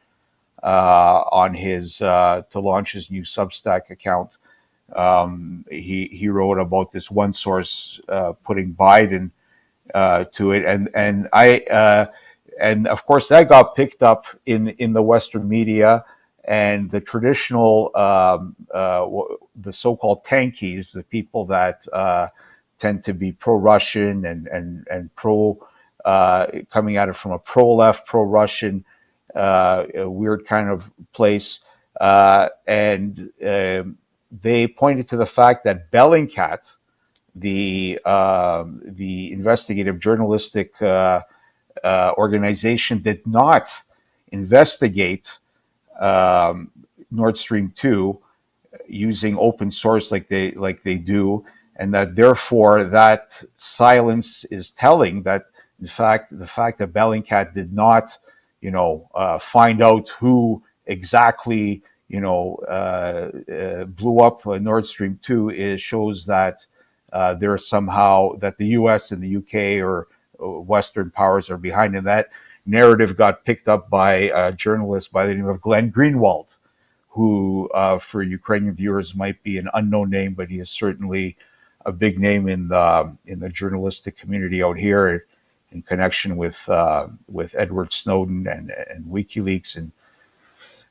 on his to launch his new Substack account. He wrote about this one source putting Biden to it, and of course that got picked up in the Western media, and the traditional the so-called tankies, the people that tend to be pro-Russian and pro coming at it from a pro-left, pro-Russian a weird kind of place, and they pointed to the fact that Bellingcat, the investigative journalistic organization, did not investigate Nord Stream 2 using open source like they do, and that therefore that silence is telling that in fact the fact that Bellingcat did not find out who exactly blew up Nord Stream 2 shows that there is somehow that the U.S. and the U.K. or Western powers are behind, and that narrative got picked up by a journalist by the name of Glenn Greenwald, who for Ukrainian viewers might be an unknown name, but he is certainly a big name in the journalistic community out here in connection with Edward Snowden and WikiLeaks and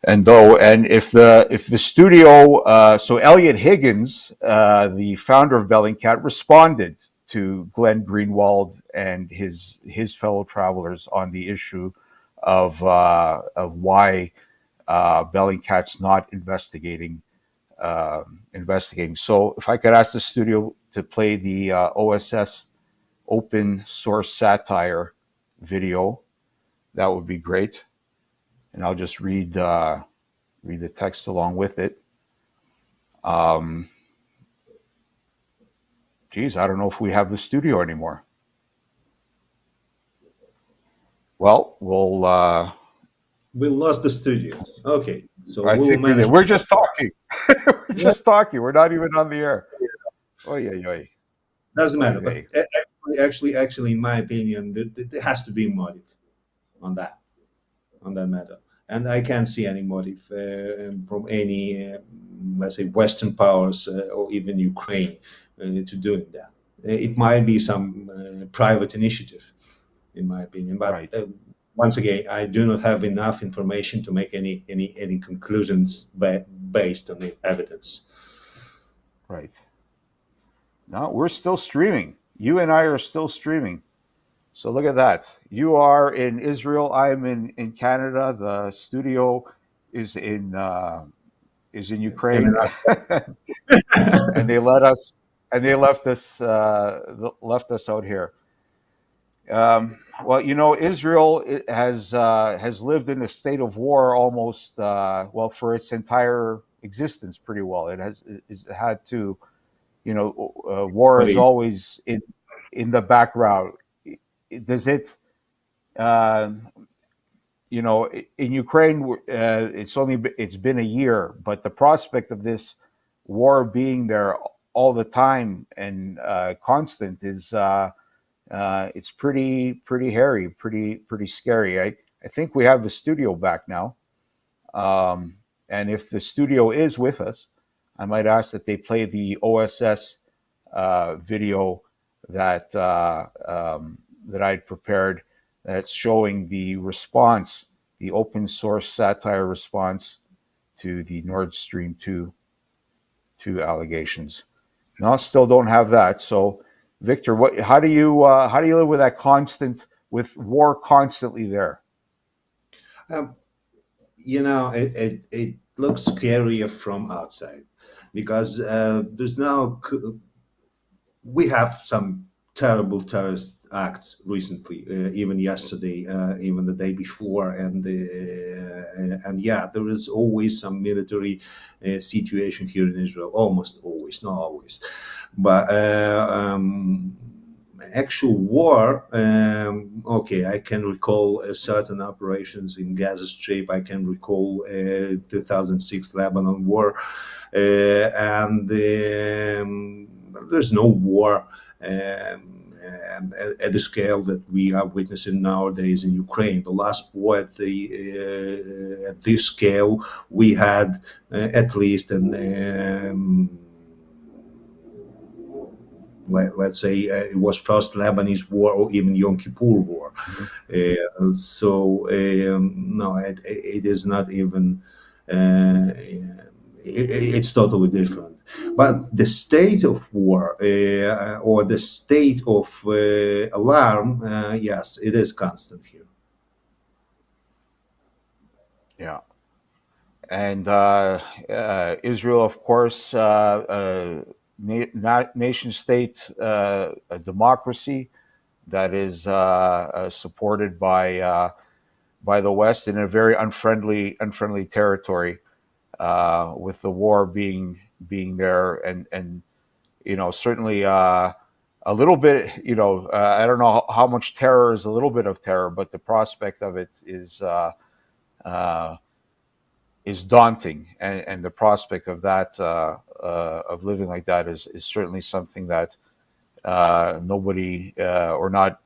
if the studio, so Elliot Higgins, the founder of Bellingcat, responded to Glenn Greenwald and his fellow travelers on the issue of why Bellingcat's not investigating. So if I could ask the studio to play the OSS open source satire video, that would be great. And I'll just read the text along with it. Geez, I don't know if we have the studio anymore. Well, we lost the studio. Okay, so I think we're just talking. We're just talking. We're not even on the air. Oy. Doesn't matter. But actually, in my opinion, there has to be a motive on that matter. And I can't see any motive from any, let's say, Western powers or even Ukraine to doing that. It might be some private initiative, in my opinion. But right. Once again, I do not have enough information to make any conclusions based on the evidence. Right. No, we're still streaming. You and I are still streaming. So look at that. You are in Israel. I am in Canada. The studio is in Ukraine, and they left us out here. Well, Israel has lived in a state of war almost for its entire existence. Pretty well. It has had to. War is always in the background. does it? In Ukraine, it's been a year, but the prospect of this war being there all the time and constant is it's pretty hairy, pretty scary. I think we have the studio back now, and if the studio is with us, I might ask that they play the OSS video that that I'd prepared. That's showing the response, the open source satire response to the Nord Stream 2 allegations. No, still don't have that. So, Victor, how do you live with that with war constantly there? It looks scarier from outside because we have some terrible terrorist acts recently, even yesterday, even the day before, and yeah, there is always some military situation here in Israel. Almost always, not always, but actual war. Okay, I can recall certain operations in Gaza Strip. I can recall 2006 Lebanon war, and there's no war at the scale that we are witnessing nowadays in Ukraine. The last war at this scale we had at least let's say it was first Lebanese war or even Yom Kippur war. No, it is not even. It's totally different. But the state of war or the state of alarm, yes, it is constant here. Yeah. And Israel, of course, nation state, a democracy that is supported by the West in a very unfriendly territory, with the war being there, and certainly a little bit, I don't know how much terror is a little bit of terror, but the prospect of it is daunting, and the prospect of that of living like that is certainly something that nobody out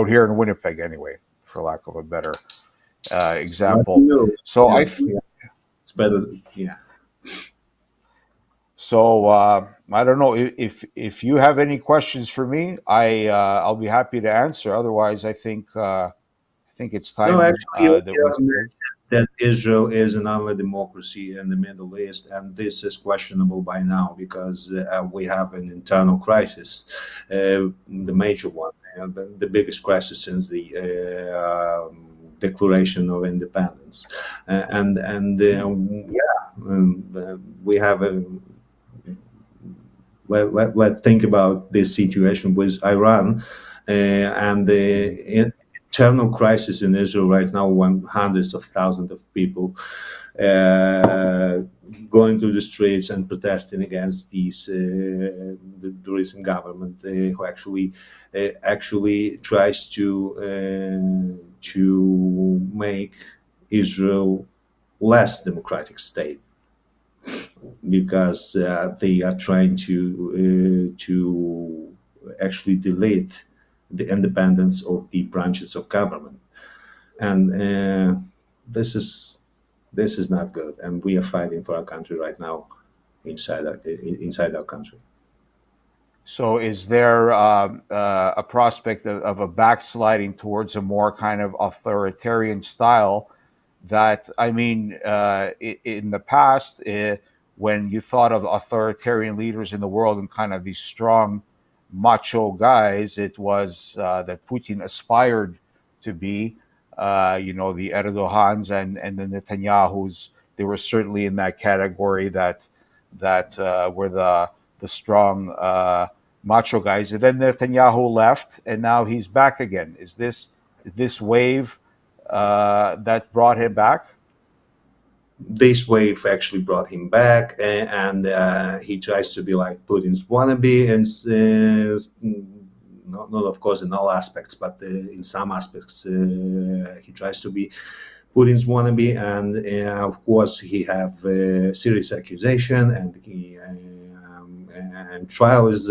here in Winnipeg, anyway, for lack of a better example. So it's better, yeah. So I don't know if you have any questions for me. I'll be happy to answer. Otherwise, I think it's time. No, actually, that Israel is an only democracy in the Middle East, and this is questionable by now because we have an internal crisis, the major one, the biggest crisis since the Declaration of Independence, we have a. Let's think about this situation with Iran and the internal crisis in Israel right now, when hundreds of thousands of people going through the streets and protesting against the recent government who actually tries to make Israel less democratic state, because they are trying to actually delete the independence of the branches of government, and this is not good. And we are fighting for our country right now inside our country. So, is there a prospect of a backsliding towards a more kind of authoritarian style? That, I mean, in the past, when you thought of authoritarian leaders in the world and kind of these strong, macho guys, it was that Putin aspired to be. The Erdogans and the Netanyahus, they were certainly in that category that were the strong macho guys. And then Netanyahu left, and now he's back again. Is this wave that brought him back? This wave actually brought him back, and he tries to be like Putin's wannabe, and not of course in all aspects, but in some aspects he tries to be Putin's wannabe, and of course he have serious accusation, and and trial is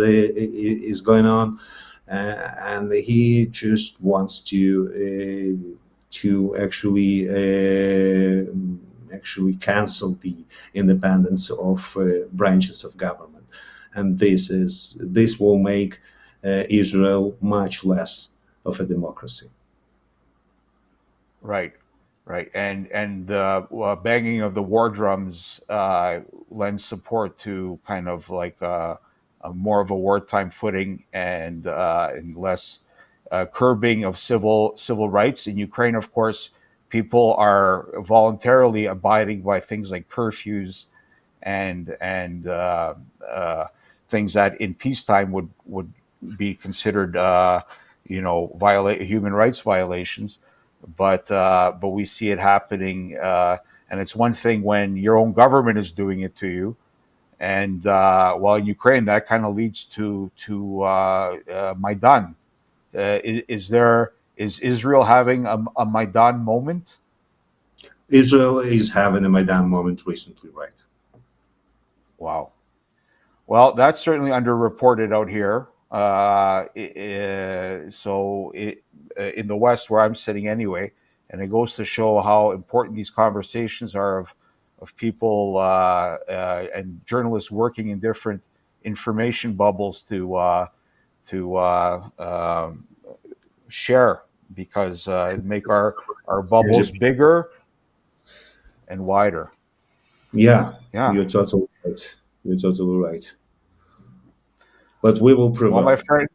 going on, and he just wants to actually cancel the independence of branches of government, and this will make Israel much less of a democracy. Right, right, and the banging of the war drums lends support to kind of like a more of a wartime footing, and less curbing of civil rights. In Ukraine, of course, people are voluntarily abiding by things like curfews and things that in peacetime would be considered violate human rights violations. But we see it happening, and it's one thing when your own government is doing it to you, and while in Ukraine that kind of leads to Maidan. Is Israel having a Maidan moment? Israel is having a Maidan moment recently, right? Wow. Well, that's certainly underreported out here. In the West, where I'm sitting anyway, and it goes to show how important these conversations are of people and journalists working in different information bubbles to share, because make our bubbles bigger and wider. Yeah, Yeah. You're totally right. But we will prevail. Well, my friend,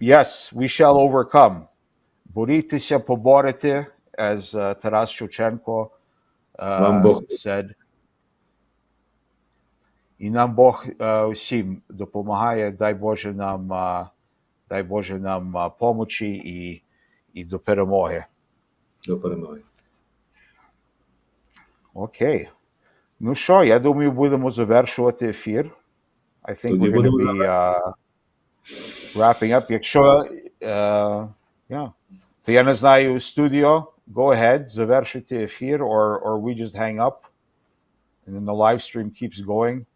yes, we shall overcome. Борітеся, поборете, as Taras Shevchenko said. І нам Бог всім допомагає. Дай Боже нам помочі і до перемоги. До перемоги. Окей. Ну що, я думаю, будемо завершувати ефір. I think we're going to be wrapping up. Якщо, то я не знаю, студіо, go ahead, завершити ефір, or we just hang up, and then the live stream keeps going.